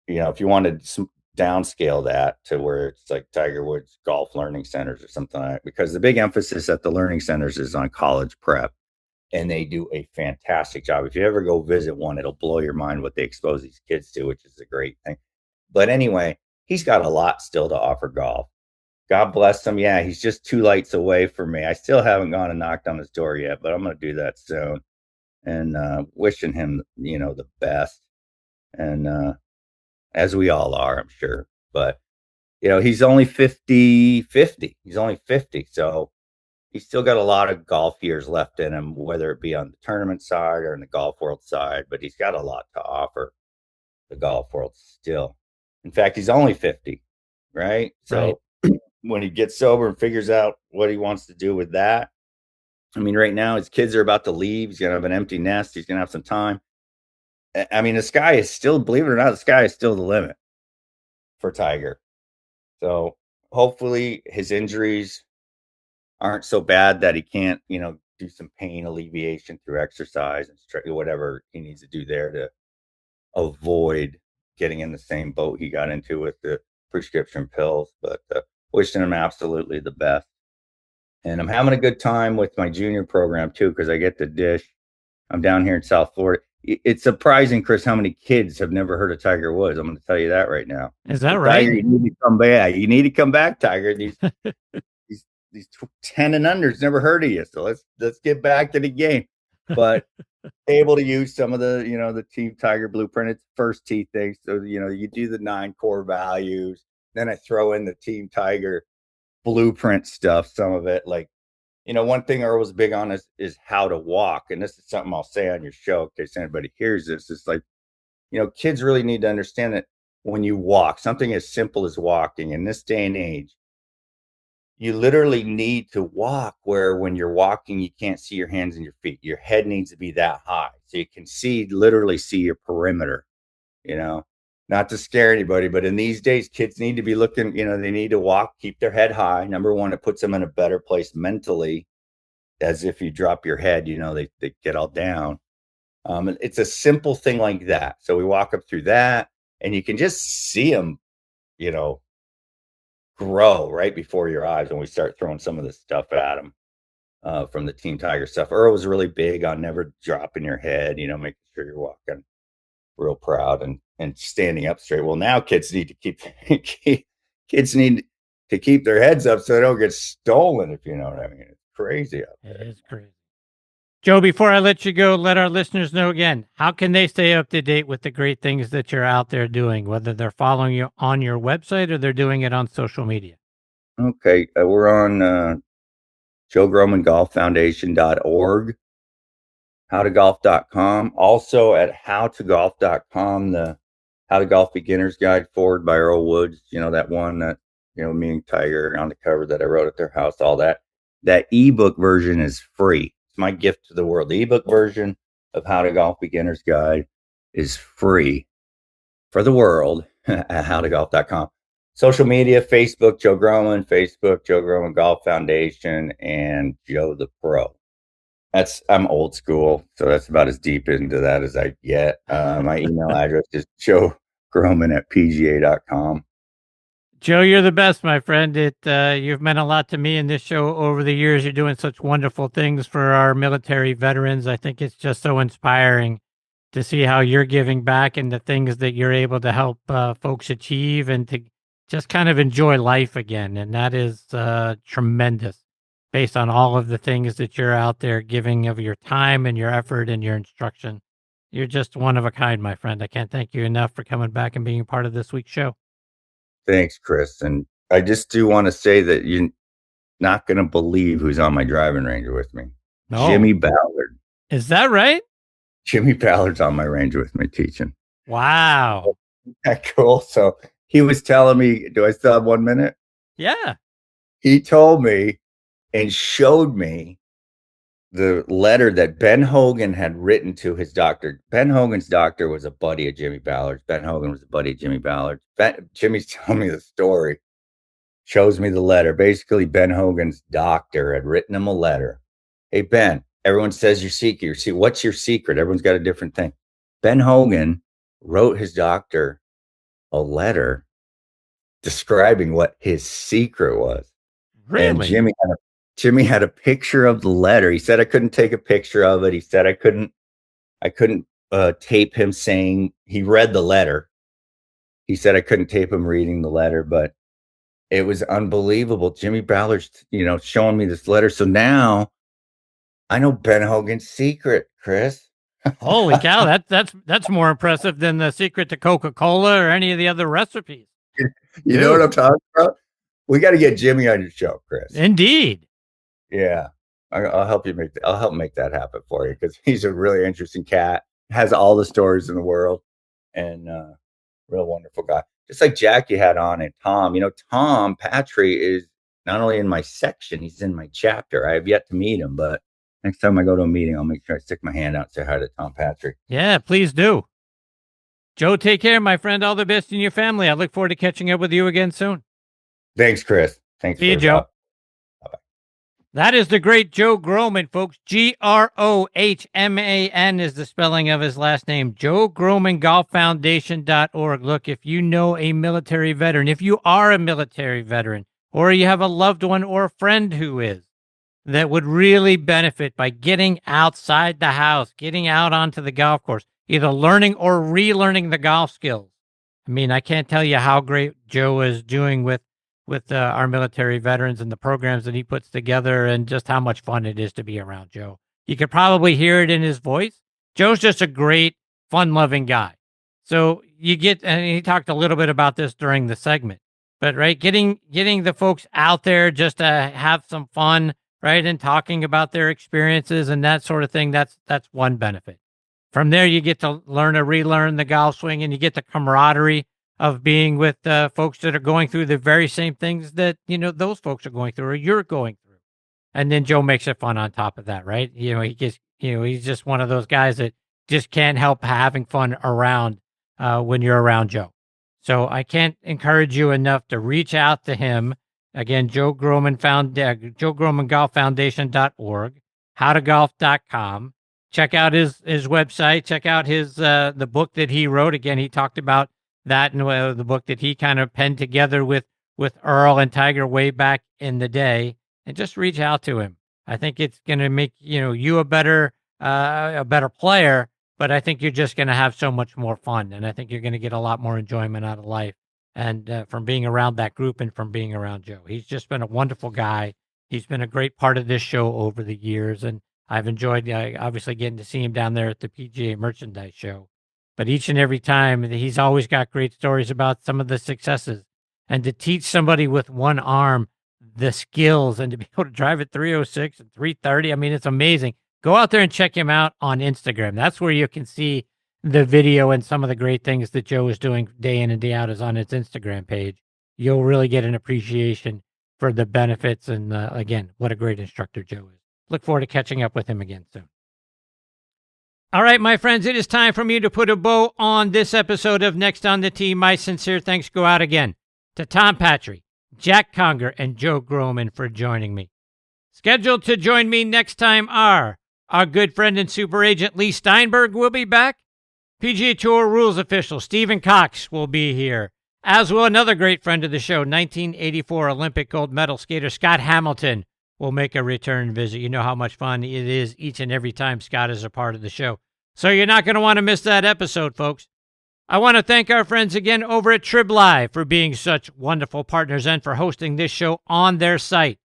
if you wanted to downscale that to where it's like Tiger Woods golf learning centers or something like that, because the big emphasis at the learning centers is on college prep, and they do a fantastic job. If you ever go visit one, it'll blow your mind what they expose these kids to, which is a great thing. But anyway, he's got a lot still to offer golf. God bless him. Yeah, he's just 2 lights away from me. I still haven't gone and knocked on his door yet, but I'm going to do that soon. And wishing him, the best. And as we all are, I'm sure. But, he's only 50. He's only 50. So he's still got a lot of golf years left in him, whether it be on the tournament side or in the golf world side. But he's got a lot to offer the golf world still. In fact, he's only 50, right? So when he gets sober and figures out what he wants to do with that, I mean, right now his kids are about to leave. He's going to have an empty nest. He's going to have some time. I mean, the sky is still, believe it or not, the sky is still the limit for Tiger. So hopefully his injuries aren't so bad that he can't, do some pain alleviation through exercise and whatever he needs to do there to avoid getting in the same boat he got into with the prescription pills. But wishing him absolutely the best. And I'm having a good time with my junior program too, because I get to dish. I'm down here in South Florida. It's surprising, Chris, how many kids have never heard of Tiger Woods. I'm going to tell you that right now. Is that right? Tiger, you need to come back. You need to come back, Tiger. These 10 and unders never heard of you. So let's get back to the game. But able to use some of the, the Team Tiger blueprint. It's first tee thing. So, you do the 9 core values. Then I throw in the Team Tiger blueprint stuff, some of it. Like, one thing Earl was big on is how to walk. And this is something I'll say on your show in case anybody hears this. It's like, kids really need to understand that when you walk, something as simple as walking in this day and age, you literally need to walk where when you're walking, you can't see your hands and your feet. Your head needs to be that high so you can literally see your perimeter, not to scare anybody. But in these days, kids need to be looking, they need to walk, keep their head high. Number one, it puts them in a better place mentally, as if you drop your head, they get all down. And it's a simple thing like that. So we walk up through that and you can just see them, grow right before your eyes when we start throwing some of this stuff at them from the Team Tiger stuff. Earl was really big on never dropping your head, making sure you're walking real proud and standing up straight. Well, now kids need to keep their heads up so they don't get stolen, if you know what I mean. It's crazy out there. It is crazy. Joe, before I let you go, let our listeners know again, how can they stay up to date with the great things that you're out there doing, whether they're following you on your website or they're doing it on social media? Okay. We're on joegrohmangolffoundation.org, howtogolf.com. Also at howtogolf.com, the How to Golf Beginner's Guide forward by Earl Woods. You know, that one that, me and Tiger on the cover that I wrote at their house, all that. That ebook version is free. It's my gift to the world. The ebook version of How to Golf Beginner's Guide is free for the world at howtogolf.com. Social media, Facebook, Joe Grohman, Facebook, Joe Grohman Golf Foundation, and Joe the Pro. I'm old school, so that's about as deep into that as I get. My email address is joegrohman@pga.com. Joe, you're the best, my friend. You've meant a lot to me in this show over the years. You're doing such wonderful things for our military veterans. I think it's just so inspiring to see how you're giving back and the things that you're able to help folks achieve and to just kind of enjoy life again. And that is tremendous based on all of the things that you're out there giving of your time and your effort and your instruction. You're just one of a kind, my friend. I can't thank you enough for coming back and being a part of this week's show. Thanks, Chris. And I just do want to say that you're not going to believe who's on my driving range with me. No. Jimmy Ballard. Is that right? Jimmy Ballard's on my range with me teaching. Wow. Isn't that cool? So he was telling me, do I still have 1 minute? Yeah. He told me and showed me the letter that Ben Hogan had written to his doctor. Ben Hogan's doctor was a buddy of Jimmy Ballard's. Ben Hogan was a buddy of Jimmy Ballard's. Jimmy's telling me the story, shows me the letter. Basically, Ben Hogan's doctor had written him a letter. Hey, Ben, everyone says you're secret. What's your secret? Everyone's got a different thing. Ben Hogan wrote his doctor a letter describing what his secret was. Really? And Jimmy had a picture of the letter. He said I couldn't take a picture of it. He said I couldn't tape him saying he read the letter. He said I couldn't tape him reading the letter, but it was unbelievable. Jimmy Ballard's, showing me this letter. So now I know Ben Hogan's secret, Chris. Holy cow, that's more impressive than the secret to Coca-Cola or any of the other recipes. You know what I'm talking about? We got to get Jimmy on your show, Chris. Indeed. Yeah. I'll help you I'll help make that happen for you because he's a really interesting cat, has all the stories in the world, and real wonderful guy. Just like Jackie had on and Tom. Tom Patri is not only in my section, he's in my chapter. I have yet to meet him, but next time I go to a meeting, I'll make sure I stick my hand out and say hi to Tom Patri. Yeah, please do. Joe, take care, my friend. All the best in your family. I look forward to catching up with you again soon. Thanks, Chris. Thanks. See you, Joe. Bye-bye. That is the great Joe Grohman, folks. Grohman is the spelling of his last name. Joe Grohman Golf Foundation.org. Look, if you know a military veteran, if you are a military veteran, or you have a loved one or a friend who is, that would really benefit by getting outside the house, getting out onto the golf course, either learning or relearning the golf skills. I mean, I can't tell you how great Joe is doing with our military veterans and the programs that he puts together and just how much fun it is to be around Joe. You could probably hear it in his voice. Joe's just a great, fun-loving guy. So and he talked a little bit about this during the segment, but right, getting the folks out there just to have some fun, right, and talking about their experiences and that sort of thing, that's one benefit. From there, you get to relearn the golf swing, and you get the camaraderie of being with folks that are going through the very same things that, those folks are going through or you're going through. And then Joe makes it fun on top of that, right? He's just one of those guys that just can't help having fun around when you're around Joe. So I can't encourage you enough to reach out to him. Again, Joe Grohman joegrohmangolffoundation.org, howtogolf.com. Check out his website. Check out his the book that he wrote. Again, he talked about that and the book that he kind of penned together with Earl and Tiger way back in the day, and just reach out to him. I think it's going to make you a better player, but I think you're just going to have so much more fun, and I think you're going to get a lot more enjoyment out of life and from being around that group and from being around Joe. He's just been a wonderful guy. He's been a great part of this show over the years, and I've enjoyed obviously getting to see him down there at the PGA Merchandise Show. But each and every time, he's always got great stories about some of the successes. And to teach somebody with one arm the skills and to be able to drive at 306 and 330, I mean, it's amazing. Go out there and check him out on Instagram. That's where you can see the video and some of the great things that Joe is doing day in and day out is on his Instagram page. You'll really get an appreciation for the benefits and, again, what a great instructor Joe is. Look forward to catching up with him again soon. All right, my friends, it is time for me to put a bow on this episode of Next on the Tee. My sincere thanks go out again to Tom Patri, Jack Conger, and Joe Grohman for joining me. Scheduled to join me next time are our good friend and super agent Lee Steinberg will be back. PGA Tour rules official Stephen Cox will be here, as will another great friend of the show, 1984 Olympic gold medal skater Scott Hamilton will make a return visit. You know how much fun it is each and every time Scott is a part of the show. So you're not going to want to miss that episode, folks. I want to thank our friends again over at Trib Live for being such wonderful partners and for hosting this show on their site.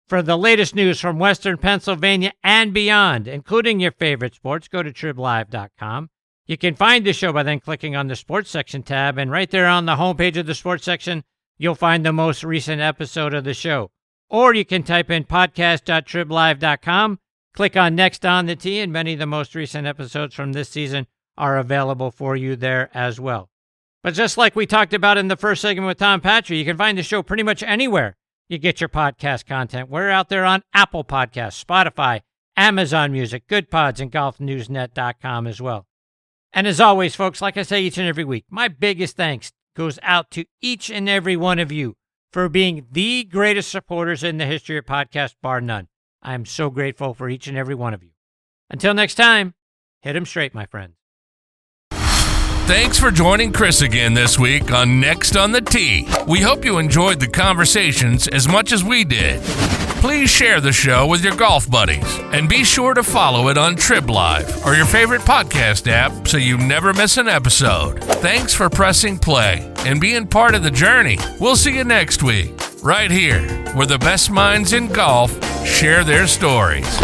For the latest news from Western Pennsylvania and beyond, including your favorite sports, go to triblive.com. You can find the show by then clicking on the Sports Section tab, and right there on the homepage of the Sports Section, you'll find the most recent episode of the show. Or you can type in podcast.triblive.com, click on Next on the Tee, and many of the most recent episodes from this season are available for you there as well. But just like we talked about in the first segment with Tom Patri, you can find the show pretty much anywhere you get your podcast content. We're out there on Apple Podcasts, Spotify, Amazon Music, Good Pods, and GolfNewsNet.com as well. And as always, folks, like I say each and every week, my biggest thanks goes out to each and every one of you for being the greatest supporters in the history of podcasts, bar none. I am so grateful for each and every one of you. Until next time, hit 'em straight, my friends. Thanks for joining Chris again this week on Next on the Tee. We hope you enjoyed the conversations as much as we did. Please share the show with your golf buddies and be sure to follow it on Trib Live or your favorite podcast app so you never miss an episode. Thanks for pressing play and being part of the journey. We'll see you next week, right here, where the best minds in golf share their stories.